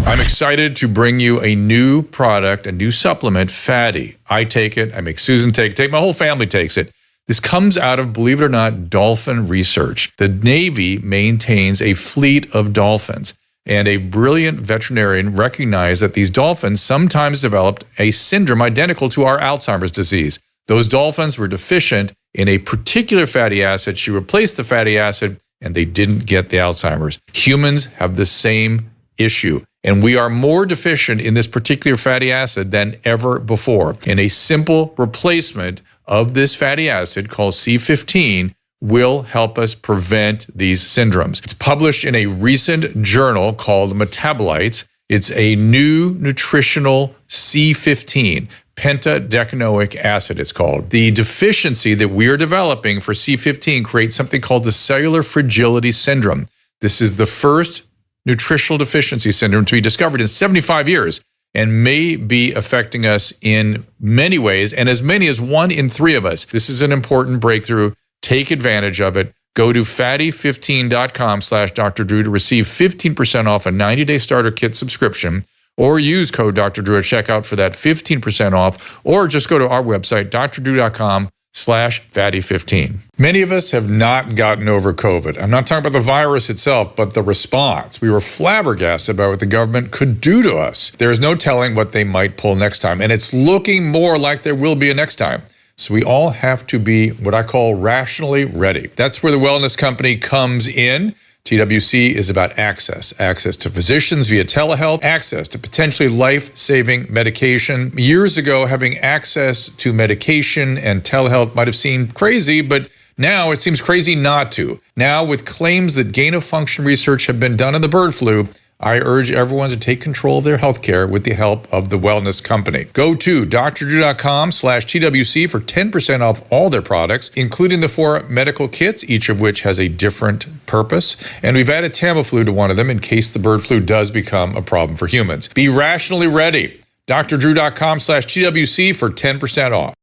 I'm excited to bring you a new product, a new supplement, Fatty. I take it. I make Susan take it. My whole family takes it. This comes out of, believe it or not, dolphin research. The Navy maintains a fleet of dolphins, and a brilliant veterinarian recognized that these dolphins sometimes developed a syndrome identical to our Alzheimer's disease. Those dolphins were deficient in a particular fatty acid. She replaced the fatty acid, and they didn't get the Alzheimer's. Humans have the same issue. And we are more deficient in this particular fatty acid than ever before. And a simple replacement of this fatty acid called C15 will help us prevent these syndromes. It's published in a recent journal called Metabolites. It's a new nutritional C15, pentadecanoic acid it's called. The deficiency that we are developing for C15 creates something called the cellular fragility syndrome. This is the first nutritional deficiency syndrome to be discovered in 75 years and may be affecting us in many ways, and as many as 1 in 3 of us. This is an important breakthrough. Take advantage of it. Go to fatty15.com/Dr. Drew to receive 15% off a 90-day starter kit subscription, or use code Dr. Drew at checkout for that 15% off, or just go to our website, drdrew.com/fatty15. Many of us have not gotten over COVID. I'm not talking about the virus itself, but the response. We were flabbergasted about what the government could do to us. There is no telling what they might pull next time, and it's looking more like there will be a next time. So we all have to be what I call rationally ready. That's where the wellness company comes in. TWC is about access to physicians via telehealth, access to potentially life-saving medication. Years ago, having access to medication and telehealth might have seemed crazy, but now it seems crazy not to. Now, with claims that gain-of-function research have been done on the bird flu, I urge everyone to take control of their healthcare with the help of the wellness company. Go to drdrew.com/TWC for 10% off all their products, including the 4 medical kits, each of which has a different purpose. And we've added Tamiflu to one of them in case the bird flu does become a problem for humans. Be rationally ready. drdrew.com/TWC for 10% off.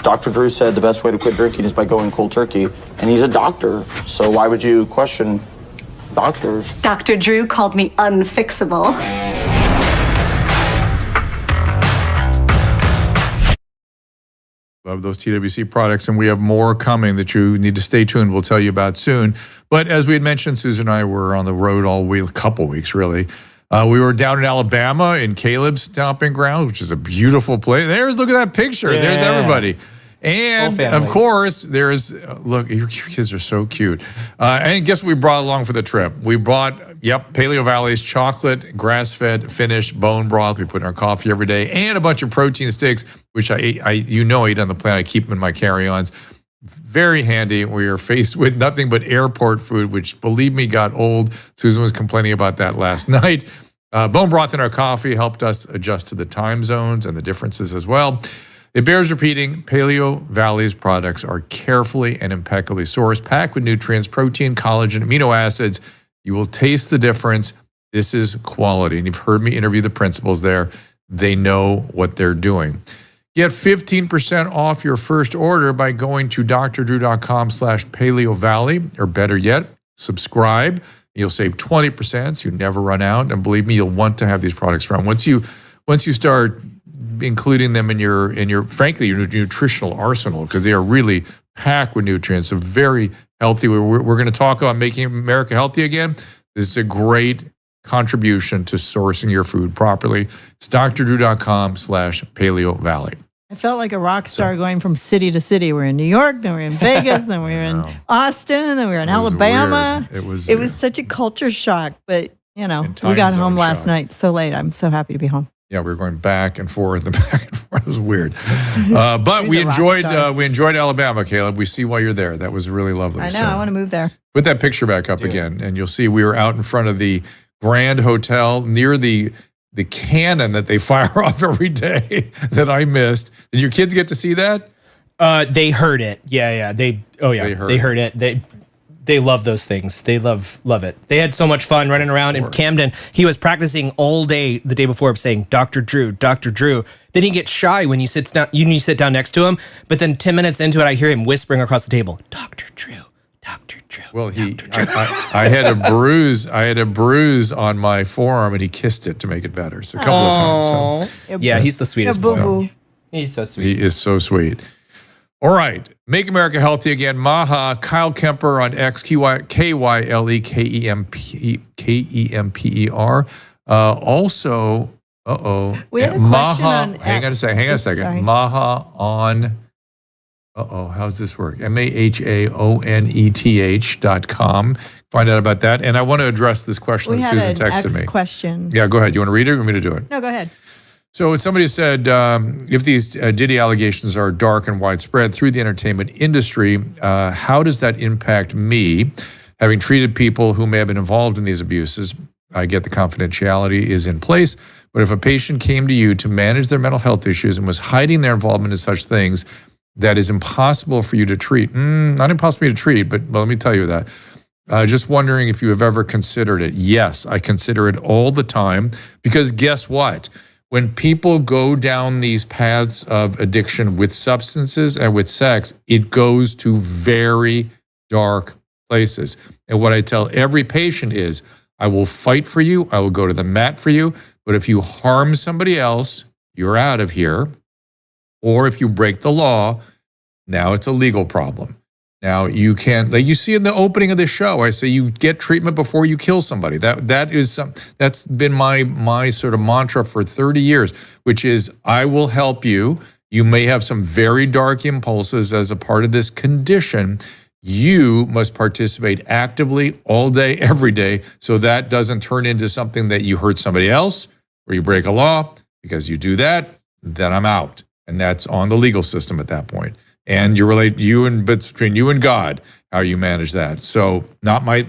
Dr. Drew said the best way to quit drinking is by going cold turkey, and he's a doctor, so why would you question doctors? Dr. Drew called me unfixable. Love those TWC products, and we have more coming that you need to stay tuned. We'll tell you about soon. But as we had mentioned, Susan and I were on the road all week, a couple weeks really. We were down in Alabama in Caleb's stomping grounds, which is a beautiful place. Look at that picture. Yeah. There's everybody. And of course, there's, look, your kids are so cute. And guess what we brought along for the trip? We brought, Paleo Valley's chocolate, grass-fed, finished bone broth we put in our coffee every day, and a bunch of protein sticks, which I eat on the plane. I keep them in my carry-ons. Very handy. We are faced with nothing but airport food, which, believe me, got old. Susan was complaining about that last night. Bone broth in our coffee helped us adjust to the time zones and the differences as well. It bears repeating, Paleo Valley's products are carefully and impeccably sourced, packed with nutrients, protein, collagen, amino acids. You will taste the difference. This is quality. And you've heard me interview the principals there. They know what they're doing. Get 15% off your first order by going to drdrew.com/Paleo Valley, or better yet, subscribe. You'll save 20%, so you never run out. And believe me, you'll want to have these products around. Once you start including them in your frankly, your nutritional arsenal, because they are really packed with nutrients, so very healthy. We're going to talk about making America healthy again. This is a great contribution to sourcing your food properly. It's drdrew.com/Paleo Valley. I felt like a rock star going from city to city. We're in New York, then we're in Vegas, then we're in Austin, then we're in Alabama. Weird. It was such a culture shock, but we got home last night so late. I'm so happy to be home. Yeah, we were going back and forth and back and forth. It was weird. But we enjoyed Alabama, Caleb. We see why you're there. That was really lovely. I know. I want to move there. Put that picture back up again, and you'll see we were out in front of the Grand Hotel near the cannon that they fire off every day that I missed. Did your kids get to see that? They heard it. Yeah. They heard it. They love those things. They love it. They had so much fun running around in Camden. He was practicing all day the day before saying, Dr. Drew, Dr. Drew. Then he gets shy when you sit down next to him. But then 10 minutes into it, I hear him whispering across the table, Dr. Drew, Dr. Drew. Well, I had a bruise. I had a bruise on my forearm, and he kissed it to make it better. So a couple of times. So. Yeah, he's the sweetest boy. He's so sweet. He is so sweet. All right. Make America Healthy Again. Maha, Kyle Kemper on X, Kyle Kemper. Also, we had a Maha, on hang on a second. Sorry. Maha on, how's this work? MAHAONETH.com. find out about that. And I want to address this question We that had Susan an texted me. question. Yeah, go ahead. You want to read it or you want me to do it? No, go ahead. So somebody said, if these Diddy allegations are dark and widespread through the entertainment industry, how does that impact me? Having treated people who may have been involved in these abuses, I get the confidentiality is in place, but if a patient came to you to manage their mental health issues and was hiding their involvement in such things, that is impossible for you to treat. Not impossible for you to treat, but let me tell you that. Just wondering if you have ever considered it. Yes, I consider it all the time, because guess what? When people go down these paths of addiction with substances and with sex, it goes to very dark places. And what I tell every patient is, I will fight for you. I will go to the mat for you. But if you harm somebody else, you're out of here. Or if you break the law, now it's a legal problem. Now you can't, like you see in the opening of this show, I say you get treatment before you kill somebody. That's been my sort of mantra for 30 years, which is I will help you. You may have some very dark impulses as a part of this condition. You must participate actively all day, every day, so that doesn't turn into something that you hurt somebody else or you break a law. Because you do that, then I'm out. And that's on the legal system at that point. And it's between you and God, how you manage that. So not my.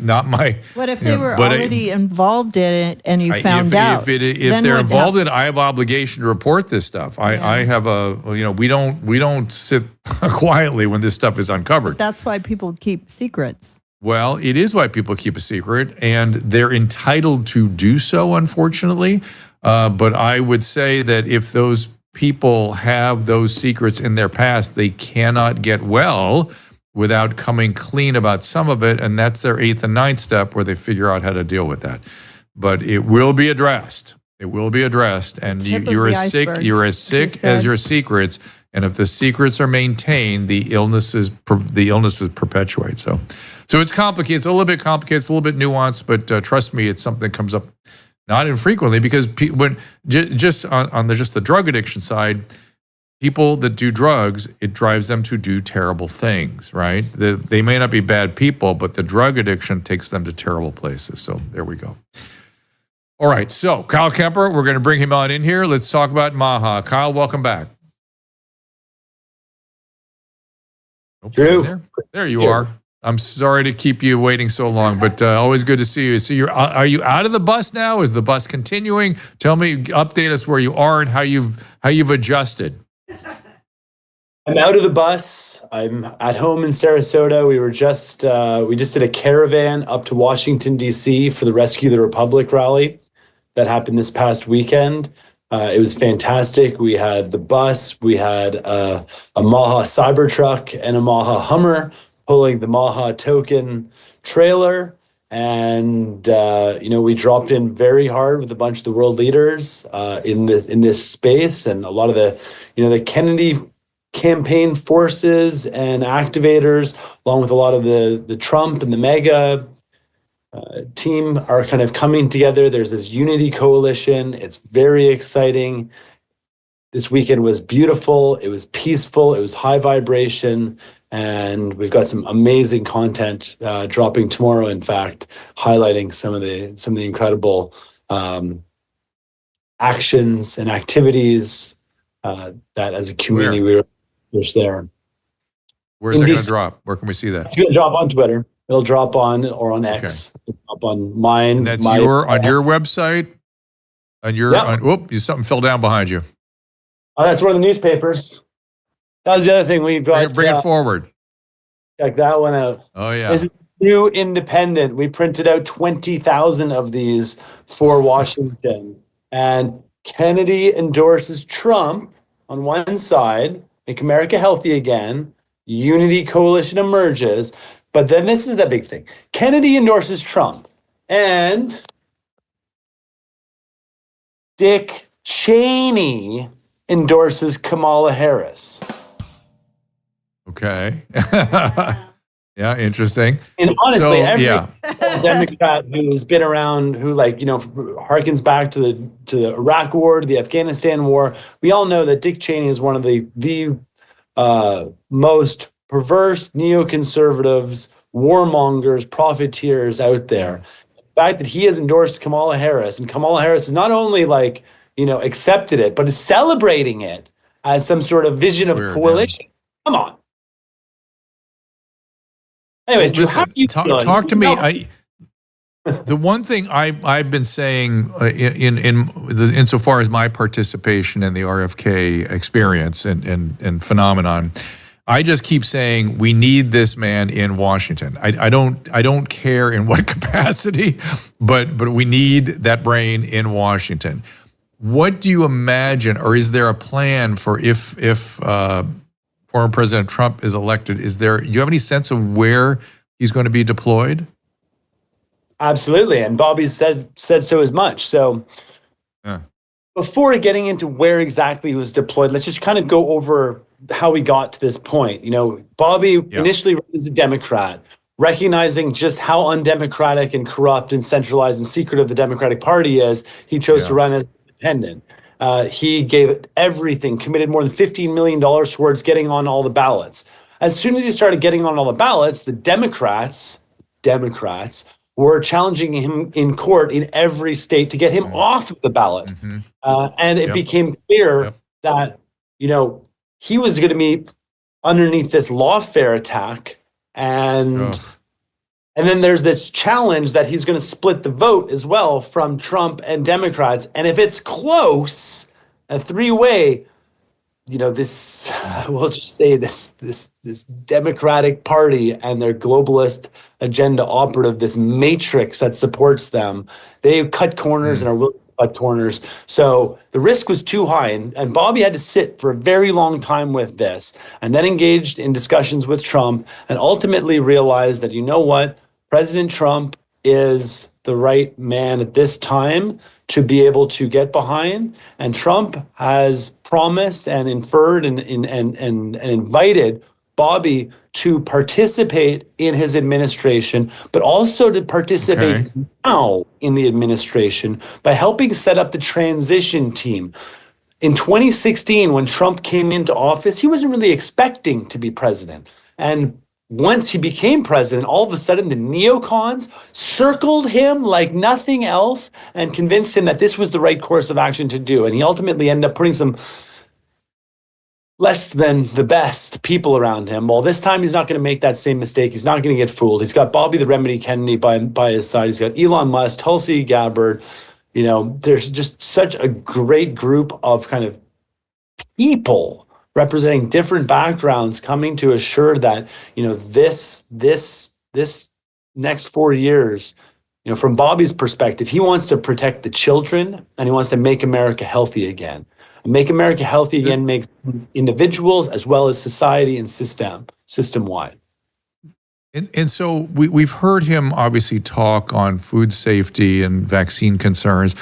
What if they were already involved in it and you found out? If they're involved in it, I have an obligation to report this stuff. I have we don't sit quietly when this stuff is uncovered. That's why people keep secrets. Well, it is why people keep a secret, and they're entitled to do so, unfortunately. But I would say that if those people have those secrets in their past, they cannot get well without coming clean about some of it, and that's their 8th and 9th step where they figure out how to deal with that. But it will be addressed. It will be addressed, and you're as sick as your secrets. And if the secrets are maintained, the illnesses perpetuate. So it's complicated. It's a little bit complicated. It's a little bit nuanced, but trust me, it's something that comes up not infrequently, because when just on the drug addiction side, people that do drugs, it drives them to do terrible things, right? They may not be bad people, but the drug addiction takes them to terrible places. So there we go. All right, so Kyle Kemper, we're going to bring him on in here. Let's talk about Maha. Kyle, welcome back. Drew. There you are. I'm sorry to keep you waiting so long, but always good to see you. So are you out of the bus now? Is the bus continuing? Tell me, update us where you are and how you've adjusted. I'm out of the bus. I'm at home in Sarasota. We just did a caravan up to Washington, D.C. for the Rescue the Republic rally that happened this past weekend. It was fantastic. We had the bus, we had a Maha Cybertruck and a Maha Hummer pulling the Maha token trailer. And, we dropped in very hard with a bunch of the world leaders in this space, and a lot of the Kennedy campaign forces and activators, along with a lot of the Trump and the MAGA team are kind of coming together. There's this unity coalition. It's very exciting. This weekend was beautiful. It was peaceful. It was high vibration. And we've got some amazing content dropping tomorrow, in fact, highlighting some of the incredible actions and activities that as a community we were there. Where's it going to drop? Where can we see that? It's going to drop on Twitter. It'll drop on X. Okay. It'll drop on mine. And that's on your website? Something fell down behind you. Oh, that's one of the newspapers. That was the other thing we've got. Bring it forward. Check that one out. Oh, yeah. This is New Independent. We printed out 20,000 of these for Washington. And Kennedy endorses Trump on one side, Make America Healthy Again. Unity Coalition emerges. But then this is the big thing. Kennedy endorses Trump. And Dick Cheney endorses Kamala Harris. Okay. Yeah, interesting. And honestly, every Democrat who's been around, who harkens back to the Iraq War, to the Afghanistan War, we all know that Dick Cheney is one of the most perverse neoconservatives, warmongers, profiteers out there. The fact that he has endorsed Kamala Harris, and Kamala Harris is not only like, accepted it, but is celebrating it as some sort of vision of coalition. Yeah. Come on. Anyways, Drew, how you talk to me. The one thing I've been saying insofar as my participation in the RFK experience and phenomenon, I just keep saying we need this man in Washington. I don't care in what capacity, but we need that brain in Washington. What do you imagine, or is there a plan for if former President Trump is elected? Do you have any sense of where he's going to be deployed? Absolutely, and Bobby said so as much. So before getting into where exactly he was deployed, let's just kind of go over how we got to this point. Bobby initially ran as a Democrat, recognizing just how undemocratic and corrupt and centralized and secretive the Democratic Party is. He chose to run as independent. He gave it everything, committed more than $15 million towards getting on all the ballots. As soon as he started getting on all the ballots, the Democrats were challenging him in court in every state to get him off of the ballot. And it became clear that, he was going to be underneath this lawfare attack. And then there's this challenge that he's going to split the vote as well from Trump and Democrats. And if it's close, a three-way, we'll just say this Democratic Party and their globalist agenda operative, this matrix that supports them, they cut corners and are willing to cut corners. So the risk was too high. And Bobby had to sit for a very long time with this, and then engaged in discussions with Trump, and ultimately realized that, President Trump is the right man at this time to be able to get behind. And Trump has promised and inferred and invited Bobby to participate in his administration, but also to participate now in the administration by helping set up the transition team. In 2016, when Trump came into office, he wasn't really expecting to be president. And once he became president, all of a sudden the neocons circled him like nothing else and convinced him that this was the right course of action to do. And he ultimately ended up putting some less than the best people around him. Well, this time he's not going to make that same mistake. He's not going to get fooled. He's got Bobby the Remedy Kennedy by his side. He's got Elon Musk, Tulsi Gabbard. There's just such a great group of kind of people representing different backgrounds coming to assure that, this next 4 years, from Bobby's perspective, he wants to protect the children and he wants to make America healthy again. And make America healthy again makes individuals as well as society and system-wide. And so we've heard him obviously talk on food safety and vaccine concerns.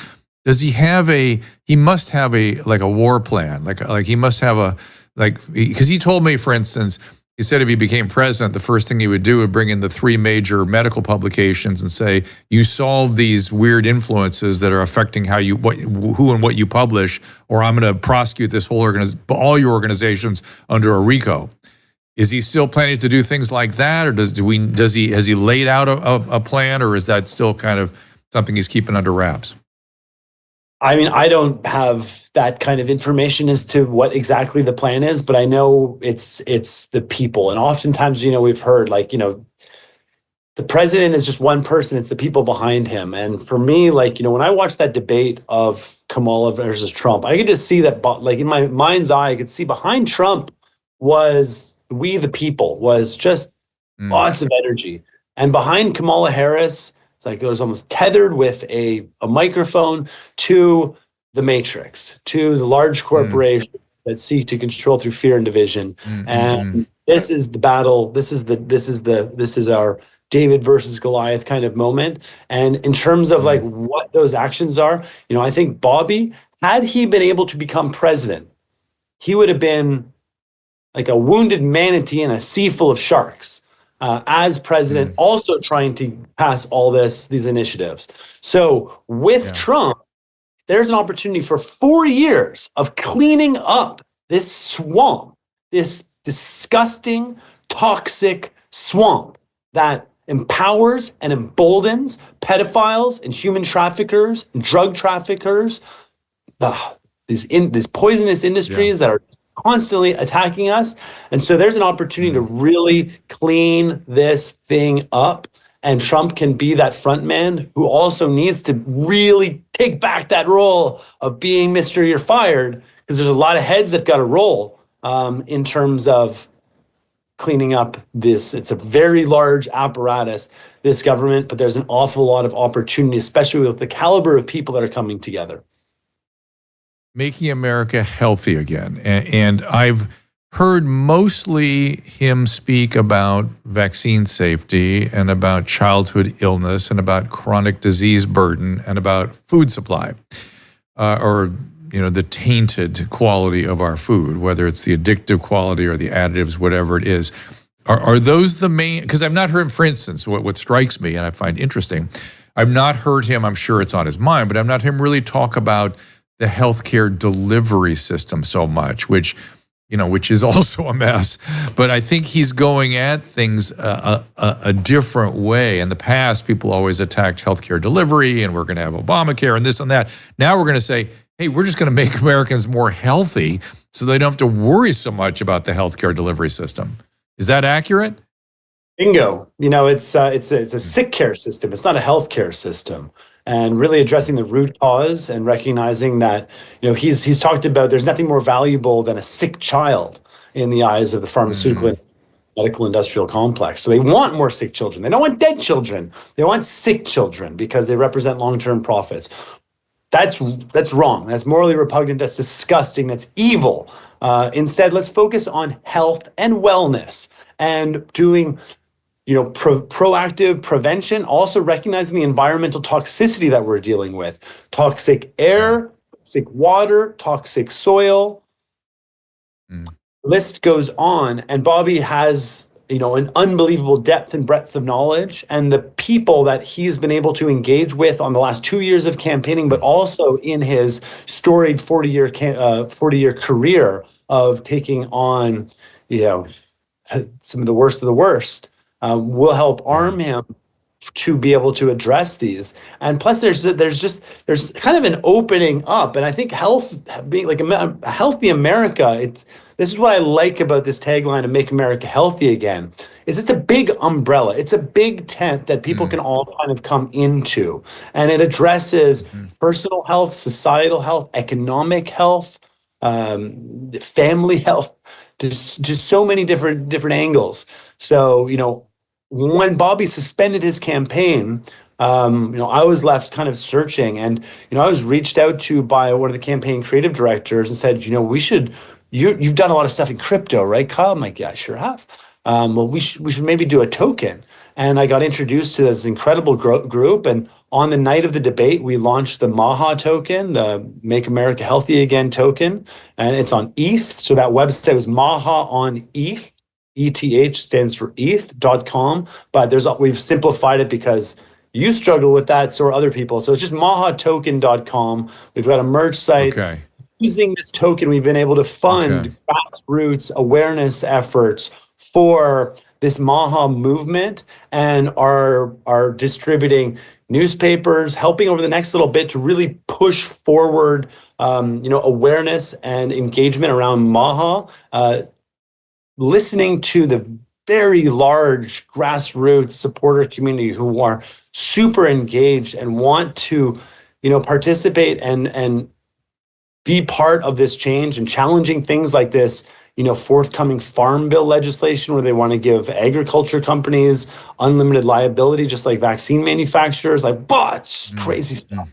Does he have he must have a war plan, like he must have because he told me, for instance, he said if he became president, the first thing he would do would bring in the 3 major medical publications and say, you solve these weird influences that are affecting who and what you publish, or I'm going to prosecute this all your organizations under a RICO. Is he still planning to do things like that, or has he laid out a plan, or is that still kind of something he's keeping under wraps? I mean, I don't have that kind of information as to what exactly the plan is, but I know it's the people. And oftentimes, we've heard the president is just one person. It's the people behind him. And for me, when I watched that debate of Kamala versus Trump, I could just see that, in my mind's eye, I could see behind Trump was we the people, was just lots of energy. And behind Kamala Harris, it's like it was almost tethered with a microphone to the matrix, to the large corporations that seek to control through fear and division. And this is the battle. This is our David versus Goliath kind of moment. And in terms of what those actions are, I think Bobby, had he been able to become president, he would have been like a wounded manatee in a sea full of sharks. As president, also trying to pass all these initiatives. So with Trump, there's an opportunity for 4 years of cleaning up this swamp, this disgusting, toxic swamp that empowers and emboldens pedophiles and human traffickers, and drug traffickers, these poisonous industries that are constantly attacking us. And so there's an opportunity to really clean this thing up. And Trump can be that front man who also needs to really take back that role of being Mr. You're Fired, because there's a lot of heads that got to roll in terms of cleaning up this. It's a very large apparatus, this government, but there's an awful lot of opportunity, especially with the caliber of people that are coming together. Making America healthy again. And I've heard mostly him speak about vaccine safety and about childhood illness and about chronic disease burden and about food supply, or the tainted quality of our food, whether it's the addictive quality or the additives, whatever it is. Are those the main? Because I've not heard, for instance, what strikes me and I find interesting, I've not heard him, I'm sure it's on his mind, but I've not heard him really talk about the healthcare delivery system so much, which is also a mess. But I think he's going at things a different way. In the past, people always attacked healthcare delivery, and we're going to have Obamacare and this and that. Now we're going to say, hey, we're just going to make Americans more healthy so they don't have to worry so much about the healthcare delivery system. Is that accurate? Bingo. It's a sick care system. It's not a healthcare system. And really addressing the root cause and recognizing that, he's talked about there's nothing more valuable than a sick child in the eyes of the pharmaceutical and medical industrial complex. So they want more sick children. They don't want dead children. They want sick children because they represent long-term profits. That's wrong. That's morally repugnant. That's disgusting. That's evil. Instead, let's focus on health and wellness and doing proactive prevention, also recognizing the environmental toxicity that we're dealing with. Toxic air, toxic water, toxic soil. List goes on. And Bobby has, an unbelievable depth and breadth of knowledge, and the people that he's been able to engage with on the last 2 years of campaigning, but also in his storied 40-year career of taking on, some of the worst. Will help arm him to be able to address these. And plus there's kind of an opening up. And I think health, being like a healthy America, this is what I like about this tagline of Make America Healthy Again, is it's a big umbrella. It's a big tent that people can all kind of come into. And it addresses personal health, societal health, economic health, family health, just so many different angles. So, when Bobby suspended his campaign, I was left kind of searching, and I was reached out to by one of the campaign creative directors and said, you've done a lot of stuff in crypto, right, Kyle? I'm like, yeah, I sure have. Well, we should maybe do a token. And I got introduced to this incredible group, and on the night of the debate, we launched the MAHA token, the Make America Healthy Again token, and it's on ETH. So that website was MAHA on ETH. ETH stands for ETH.com, but we've simplified it because you struggle with that, so are other people. So it's just mahatoken.com. We've got a merch site. Okay. Using this token, we've been able to fund grassroots awareness efforts for this MAHA movement, and are distributing newspapers, helping over the next little bit to really push forward, awareness and engagement around MAHA. Listening to the very large grassroots supporter community who are super engaged and want to, participate and be part of this change, and challenging things like this, forthcoming farm bill legislation where they want to give agriculture companies unlimited liability, just like vaccine manufacturers. It's crazy stuff.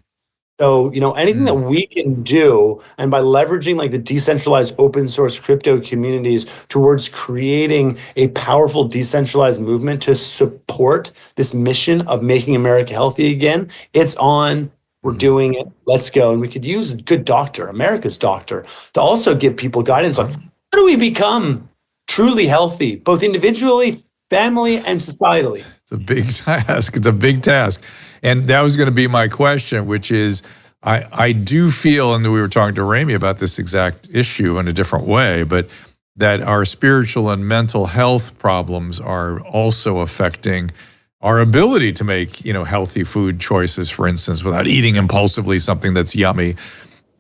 So, anything that we can do, and by leveraging like the decentralized open source crypto communities towards creating a powerful decentralized movement to support this mission of making America healthy again, it's on. We're doing it. Let's go. And we could use a good doctor, America's doctor, to also give people guidance on how do we become truly healthy, both individually, family, and societally. It's a big task. It's a big task. And that was going to be my question, which is, I do feel, and we were talking to Remi about this exact issue in a different way, but that our spiritual and mental health problems are also affecting our ability to make, healthy food choices, for instance, without eating impulsively something that's yummy.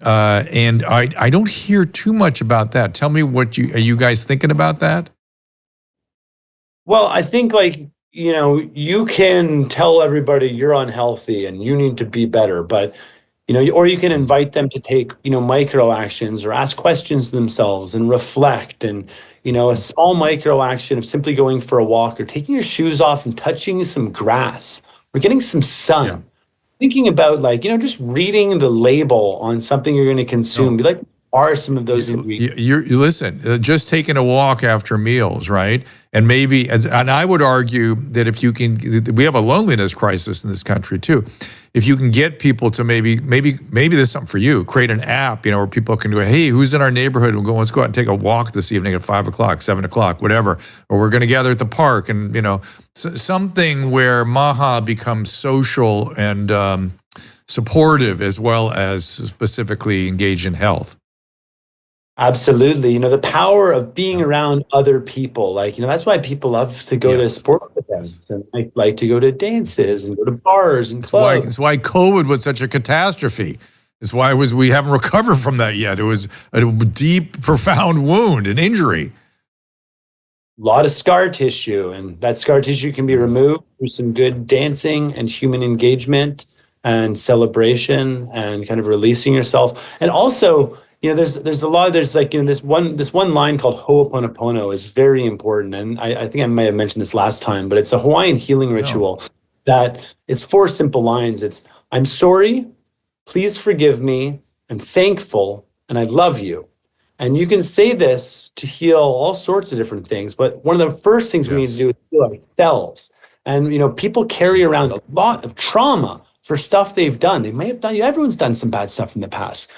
And I don't hear too much about that. Tell me are you guys thinking about that? Well, I think you can tell everybody you're unhealthy and you need to be better, but or you can invite them to take, micro actions or ask questions to themselves and reflect. And, a small micro action of simply going for a walk or taking your shoes off and touching some grass or getting some sun. Yeah. Thinking about just reading the label on something you're going to consume. Be like, are some of those ingredients? You listen, just taking a walk after meals, right? And maybe, and I would argue that if you can, we have a loneliness crisis in this country too. If you can get people to maybe there's something for you, create an app, where people can go, hey, who's in our neighborhood? Let's go out and take a walk this evening at 5 o'clock, 7 o'clock, whatever. Or we're going to gather at the park and, something where Maha becomes social and supportive as well as specifically engaged in health. Absolutely. The power of being around other people, that's why people love to go to sports events and like to go to dances and go to bars and clubs. That's why COVID was such a catastrophe. It's why we haven't recovered from that yet. It was a deep, profound wound, an injury. A lot of scar tissue, and that scar tissue can be removed through some good dancing and human engagement and celebration and kind of releasing yourself. And also, there's a lot, this one line called Ho'oponopono is very important. And I think I might have mentioned this last time, but it's a Hawaiian healing ritual that it's 4 simple lines. It's, I'm sorry, please forgive me, I'm thankful, and I love you. And you can say this to heal all sorts of different things. But one of the first things we need to do is heal ourselves. And, people carry around a lot of trauma for stuff they've done. They may have done, everyone's done some bad stuff in the past.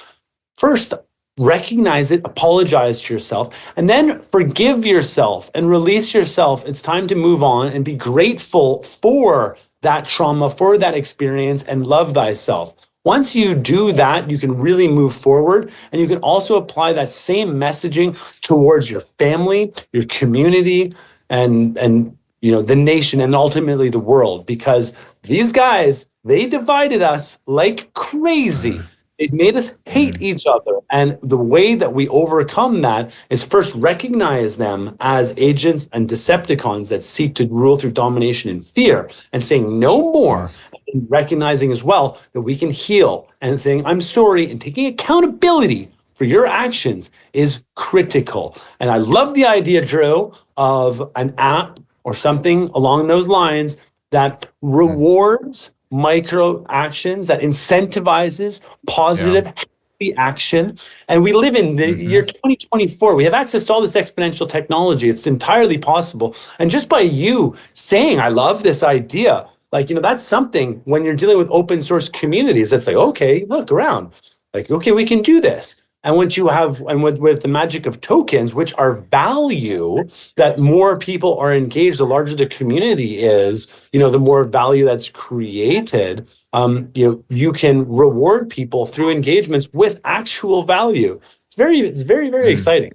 First, recognize it, apologize to yourself, and then forgive yourself and release yourself. It's time to move on and be grateful for that trauma, for that experience, and love thyself. Once you do that, you can really move forward, and you can also apply that same messaging towards your family, your community, and the nation, and ultimately the world, because these guys, they divided us like crazy. It made us hate each other. And the way that we overcome that is first recognize them as agents and Decepticons that seek to rule through domination and fear, and saying no more, and recognizing as well that we can heal, and saying I'm sorry and taking accountability for your actions is critical. And I love the idea, Drew, of an app or something along those lines that rewards micro actions, that incentivizes positive happy action. And we live in the year 2024. We have access to all this exponential technology. It's entirely possible. And just by you saying, I love this idea, that's something when you're dealing with open source communities, that's like, okay, look around. Okay, we can do this. And once you have, and with the magic of tokens, which are value, that more people are engaged, the larger the community is, the more value that's created. You can reward people through engagements with actual value. It's very, very exciting.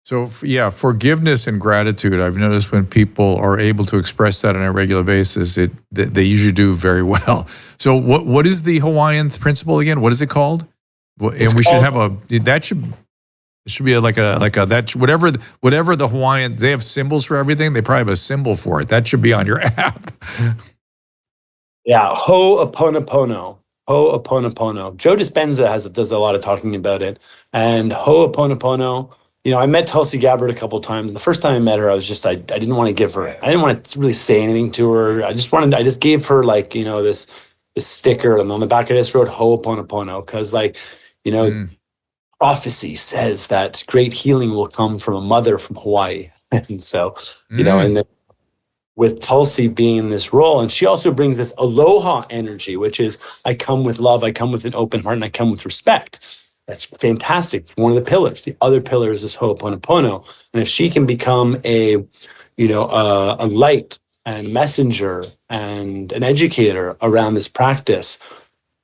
So forgiveness and gratitude. I've noticed when people are able to express that on a regular basis, they usually do very well. So what is the Hawaiian principle again? What is it called? And we should have it should be like a whatever the Hawaiian, they have symbols for everything. They probably have a symbol for it. That should be on your app. Yeah, Ho'oponopono. Ho'oponopono. Joe Dispenza does a lot of talking about it. And Ho'oponopono, I met Tulsi Gabbard a couple of times. The first time I met her, I didn't want to give her, I didn't want to really say anything to her. I just gave her this sticker, and on the back I just wrote Ho'oponopono, because prophecy says that great healing will come from a mother from Hawaii. And so, and with Tulsi being in this role, and she also brings this aloha energy, which is I come with love, I come with an open heart, and I come with respect. That's fantastic. It's one of the pillars. The other pillar is this Ho'oponopono. And if she can become a light and messenger and an educator around this practice,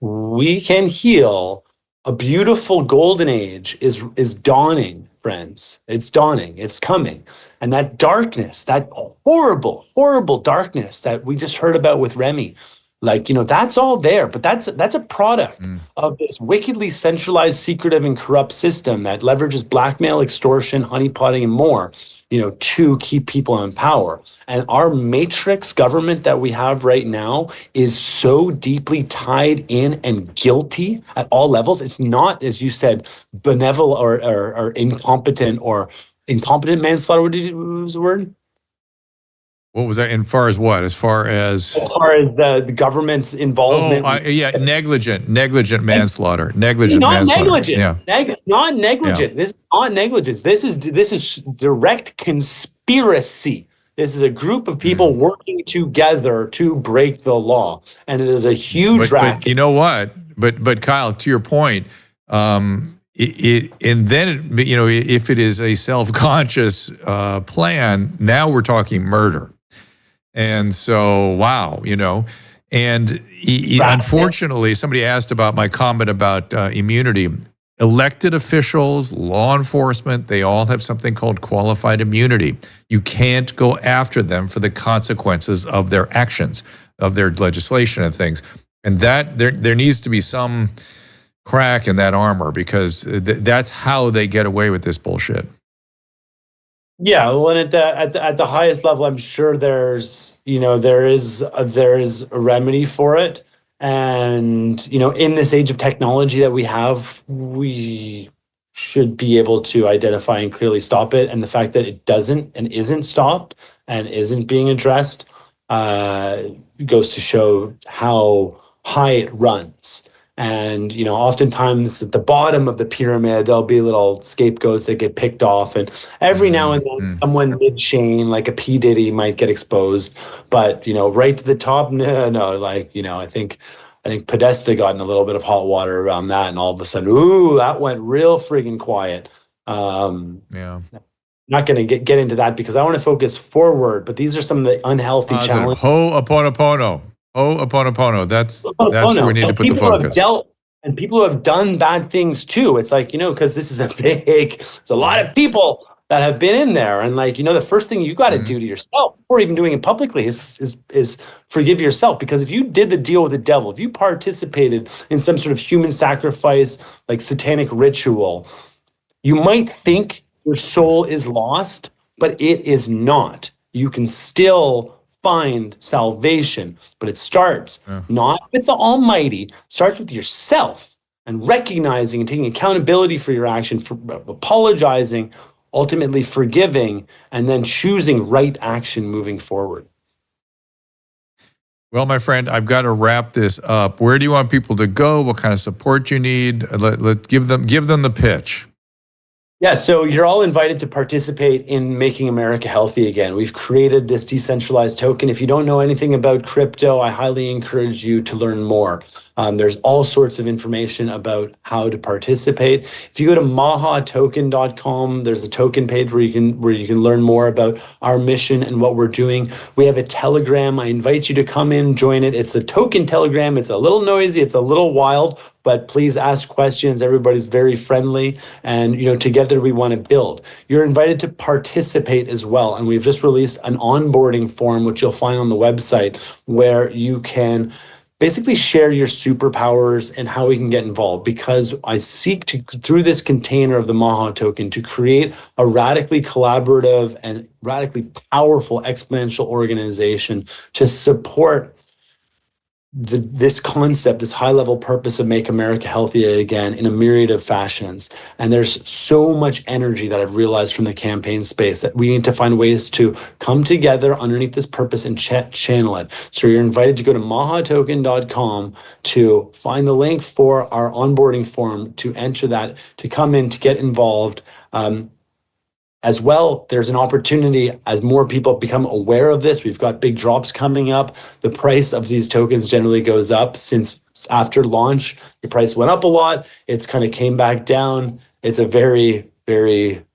we can heal. A beautiful golden age is dawning friends. It's dawning. It's coming. And that darkness, that horrible, horrible darkness that we just heard about with Remi, like, that's all there, but that's a product of this wickedly centralized, secretive, and corrupt system that leverages blackmail, extortion, honeypotting, and more, to keep people in power. And our matrix government that we have right now is so deeply tied in and guilty at all levels. It's not, as you said, benevolent or incompetent or incompetent manslaughter. What was the word? What was that? As far as what? As far as the government's involvement. Negligent manslaughter. Negligent not manslaughter. Negligent. Yeah. It's not negligent. Yeah. This is not negligence. This is direct conspiracy. This is a group of people working together to break the law, and it is a huge racket. But you know what? But Kyle, to your point, if it is a self-conscious plan, now we're talking murder. And so, wow, and unfortunately, somebody asked about my comment about immunity. Elected officials, law enforcement, they all have something called qualified immunity. You can't go after them for the consequences of their actions, of their legislation and things. And that there needs to be some crack in that armor, because that's how they get away with this bullshit. Yeah, well, and at the highest level, I'm sure there is a remedy for it, and in this age of technology that we have, we should be able to identify and clearly stop it. And the fact that it doesn't and isn't stopped and isn't being addressed goes to show how high it runs. And, oftentimes at the bottom of the pyramid, there'll be little scapegoats that get picked off. And every now and then someone mid-chain, like a P. Diddy, might get exposed. But, right to the top, no. I think Podesta got in a little bit of hot water around that. And all of a sudden, that went real friggin' quiet. Yeah. Not going to get into that because I want to focus forward. But these are some of the unhealthy challenges. Ho'oponopono. That's where we need to put the focus. And people who have done bad things too. It's like, because this is there's a lot of people that have been in there. And the first thing you got to do to yourself, or even doing it publicly, is forgive yourself. Because if you did the deal with the devil, if you participated in some sort of human sacrifice, like satanic ritual, you might think your soul is lost, but it is not. You can still find salvation, but it starts not with the Almighty, it starts with yourself, and recognizing and taking accountability for your action, for apologizing, ultimately forgiving, and then choosing right action moving forward. Well, my friend, I've got to wrap this up. Where do you want people to go? What kind of support you need? Give them the pitch. Yeah, so you're all invited to participate in making America healthy again. We've created this decentralized token. If you don't know anything about crypto, I highly encourage you to learn more. There's all sorts of information about how to participate. If you go to mahatoken.com, there's a token page where you can learn more about our mission and what we're doing. We have a Telegram. I invite you to come in, join it. It's a token Telegram. It's a little noisy. It's a little wild, but please ask questions. Everybody's very friendly, and together we want to build. You're invited to participate as well, and we've just released an onboarding form, which you'll find on the website, where you can basically share your superpowers and how we can get involved, because I seek to, through this container of the Maha token, to create a radically collaborative and radically powerful exponential organization to support this concept, this high-level purpose of Make America Healthy Again in a myriad of fashions. And there's so much energy that I've realized from the campaign space that we need to find ways to come together underneath this purpose and channel it. So you're invited to go to mahatoken.com to find the link for our onboarding form, to enter that, to come in, to get involved. As well, there's an opportunity as more people become aware of this. We've got big drops coming up. The price of these tokens generally goes up. Since after launch, the price went up a lot. It's kind of came back down. It's a very, very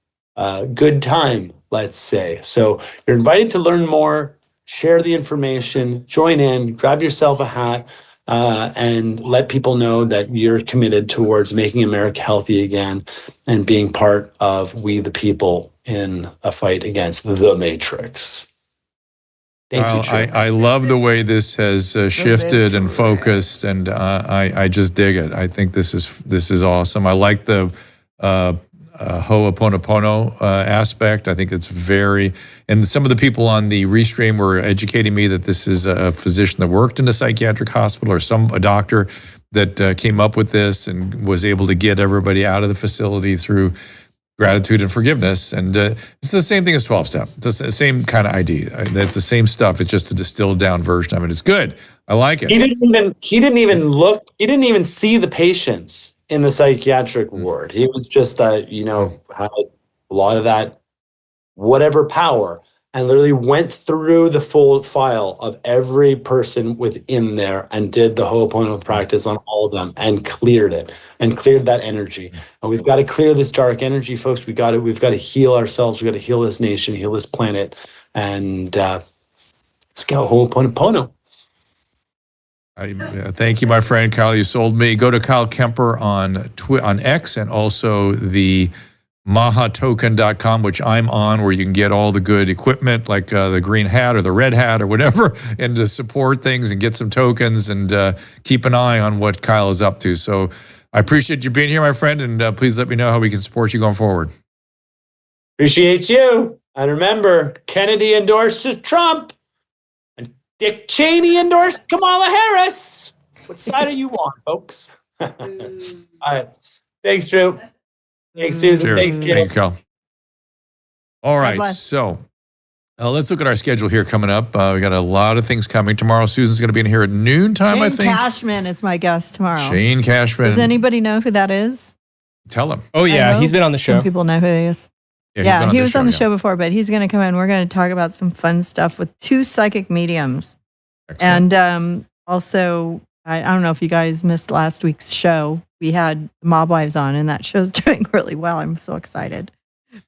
good time, let's say. So you're invited to learn more, share the information, join in, grab yourself a hat. and let people know that you're committed towards making America healthy again and being part of we the people in a fight against the Matrix. Thank you, I love the way this has shifted and focused, and I just dig it. I think this is awesome. I like the Ho'oponopono aspect. I think it's very, and some of the people on the restream were educating me that this is a physician that worked in a psychiatric hospital or a doctor that came up with this and was able to get everybody out of the facility through gratitude and forgiveness. And it's the same thing as 12-step. It's the same kind of idea. It's the same stuff. It's just a distilled down version of it. It's good. I like it. He didn't even see the patients in the psychiatric ward. He was just had a lot of that whatever power, and literally went through the full file of every person within there and did the Ho'oponopono practice on all of them and cleared it and cleared that energy. And we've got to clear this dark energy, folks. We've got to heal ourselves. We've got to heal this nation, heal this planet, and let's go Ho'oponopono. Thank you, my friend Kyle. You sold me. Go to Kyle Kemper on X, and also the mahatoken.com, which I'm on, where you can get all the good equipment like the green hat or the red hat or whatever, and to support things and get some tokens and keep an eye on what Kyle is up to. So I appreciate you being here, my friend, and please let me know how we can support you going forward. Appreciate you. And remember, Kennedy endorsed Trump and Dick Cheney endorsed Kamala Harris. What side are you on, folks? All right. Thanks, Drew. Thanks, Susan. Cheers. Thanks, Kid. Thank you, Cal. All right, so let's look at our schedule here coming up. We got a lot of things coming tomorrow. Susan's going to be in here at noontime, I think. Shane Cashman is my guest tomorrow. Shane Cashman. Does anybody know who that is? Tell him. Oh, yeah, he's been on the show. Some people know who he is. Yeah, he was on the show before, but he's going to come in. We're going to talk about some fun stuff with 2 psychic mediums. Excellent. And also, I don't know if you guys missed last week's show. We had Mob Wives on, and that show's doing really well. I'm so excited.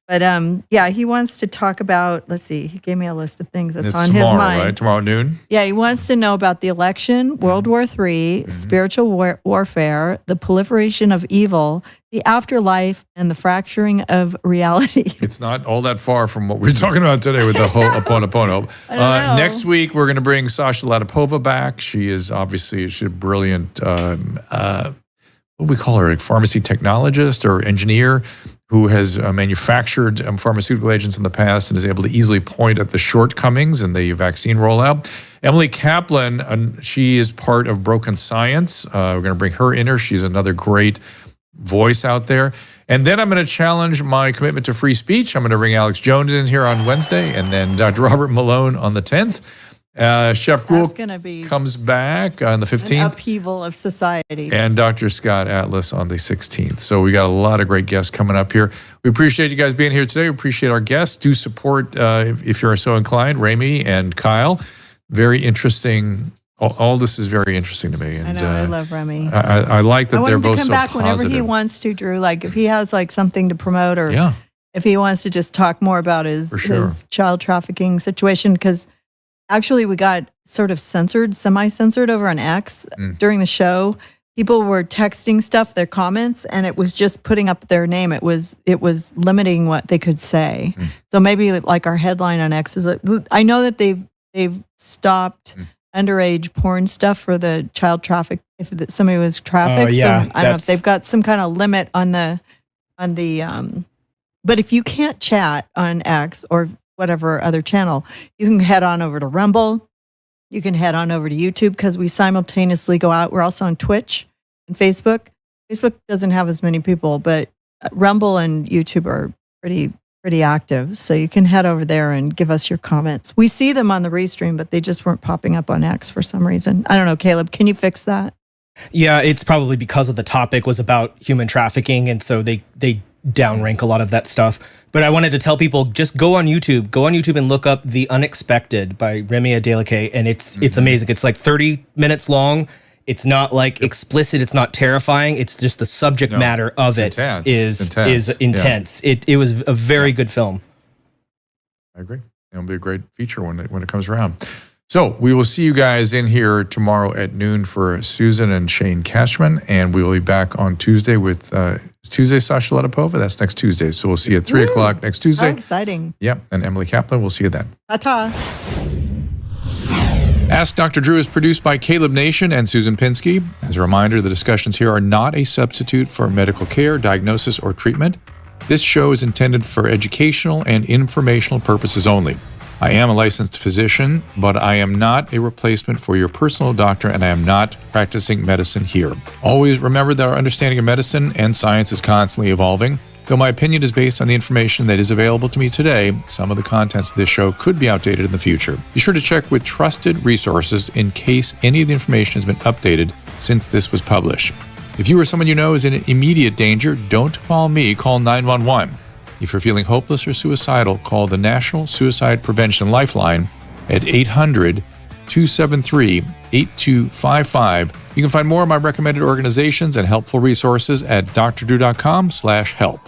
But yeah, he wants to talk about, let's see, he gave me a list of things that's on his mind. Right? Tomorrow noon? Yeah, he wants to know about the election, World War III, spiritual warfare, the proliferation of evil, the afterlife, and the fracturing of reality. It's not all that far from what we're talking about today with the Ho'oponopono. Next week, we're going to bring Sasha Latipova back. She is obviously a brilliant, what do we call her, a pharmacy technologist or engineer who has manufactured pharmaceutical agents in the past and is able to easily point at the shortcomings in the vaccine rollout. Emily Kaplan, she is part of Broken Science. We're going to bring her in here. She's another great voice out there. And then I'm going to challenge my commitment to free speech. I'm going to bring Alex Jones in here on Wednesday, and then Dr. Robert Malone on the 10th. Chef Gruhl comes back on the 15th. An upheaval of society. And Dr. Scott Atlas on the 16th. So we got a lot of great guests coming up here. We appreciate you guys being here today. We appreciate our guests. Do support, if you're so inclined, Remi and Kyle. Very interesting. All this is very interesting to me. And, I know, I love Remi. I like that they're both so positive. I want him to come back whenever he wants to, Drew. Like if he has like something to promote, or if he wants to just talk more about his child trafficking situation, because actually, we got sort of semi-censored over on X during the show. People were texting stuff, their comments, and it was just putting up their name. It was limiting what they could say. So maybe like our headline on X is, I know that they've stopped underage porn stuff for the child traffic. If somebody was trafficked, so I don't know if they've got some kind of limit on the. But if you can't chat on X or whatever other channel, you can head on over to Rumble. You can head on over to YouTube, because we simultaneously go out. We're also on Twitch and Facebook. Facebook doesn't have as many people, but Rumble and YouTube are pretty active. So you can head over there and give us your comments. We see them on the restream, but they just weren't popping up on X for some reason. I don't know, Caleb, can you fix that? Yeah, it's probably because of the topic was about human trafficking, and so they downrank a lot of that stuff. But I wanted to tell people, just go on YouTube and look up The Unexpected by Remi Adeleke, and it's amazing. It's like 30 minutes long. It's not like explicit, it's not terrifying. It's just the subject matter of it is intense. Yeah. It was a very good film. I agree. It'll be a great feature when it comes around. So we will see you guys in here tomorrow at noon for Susan and Shane Cashman, and we will be back on Tuesday with Tuesday Sasha Letapova. That's next Tuesday. So we'll see you at 3 o'clock next Tuesday. How exciting. Yep, and Emily Kaplan. We'll see you then. Ta-ta. Ask Dr. Drew is produced by Caleb Nation and Susan Pinsky. As a reminder, the discussions here are not a substitute for medical care, diagnosis, or treatment. This show is intended for educational and informational purposes only. I am a licensed physician, but I am not a replacement for your personal doctor, and I am not practicing medicine here. Always remember that our understanding of medicine and science is constantly evolving. Though my opinion is based on the information that is available to me today, some of the contents of this show could be outdated in the future. Be sure to check with trusted resources in case any of the information has been updated since this was published. If you or someone you know is in immediate danger, don't call me, call 911. If you're feeling hopeless or suicidal, call the National Suicide Prevention Lifeline at 800-273-8255. You can find more of my recommended organizations and helpful resources at drdrew.com/help.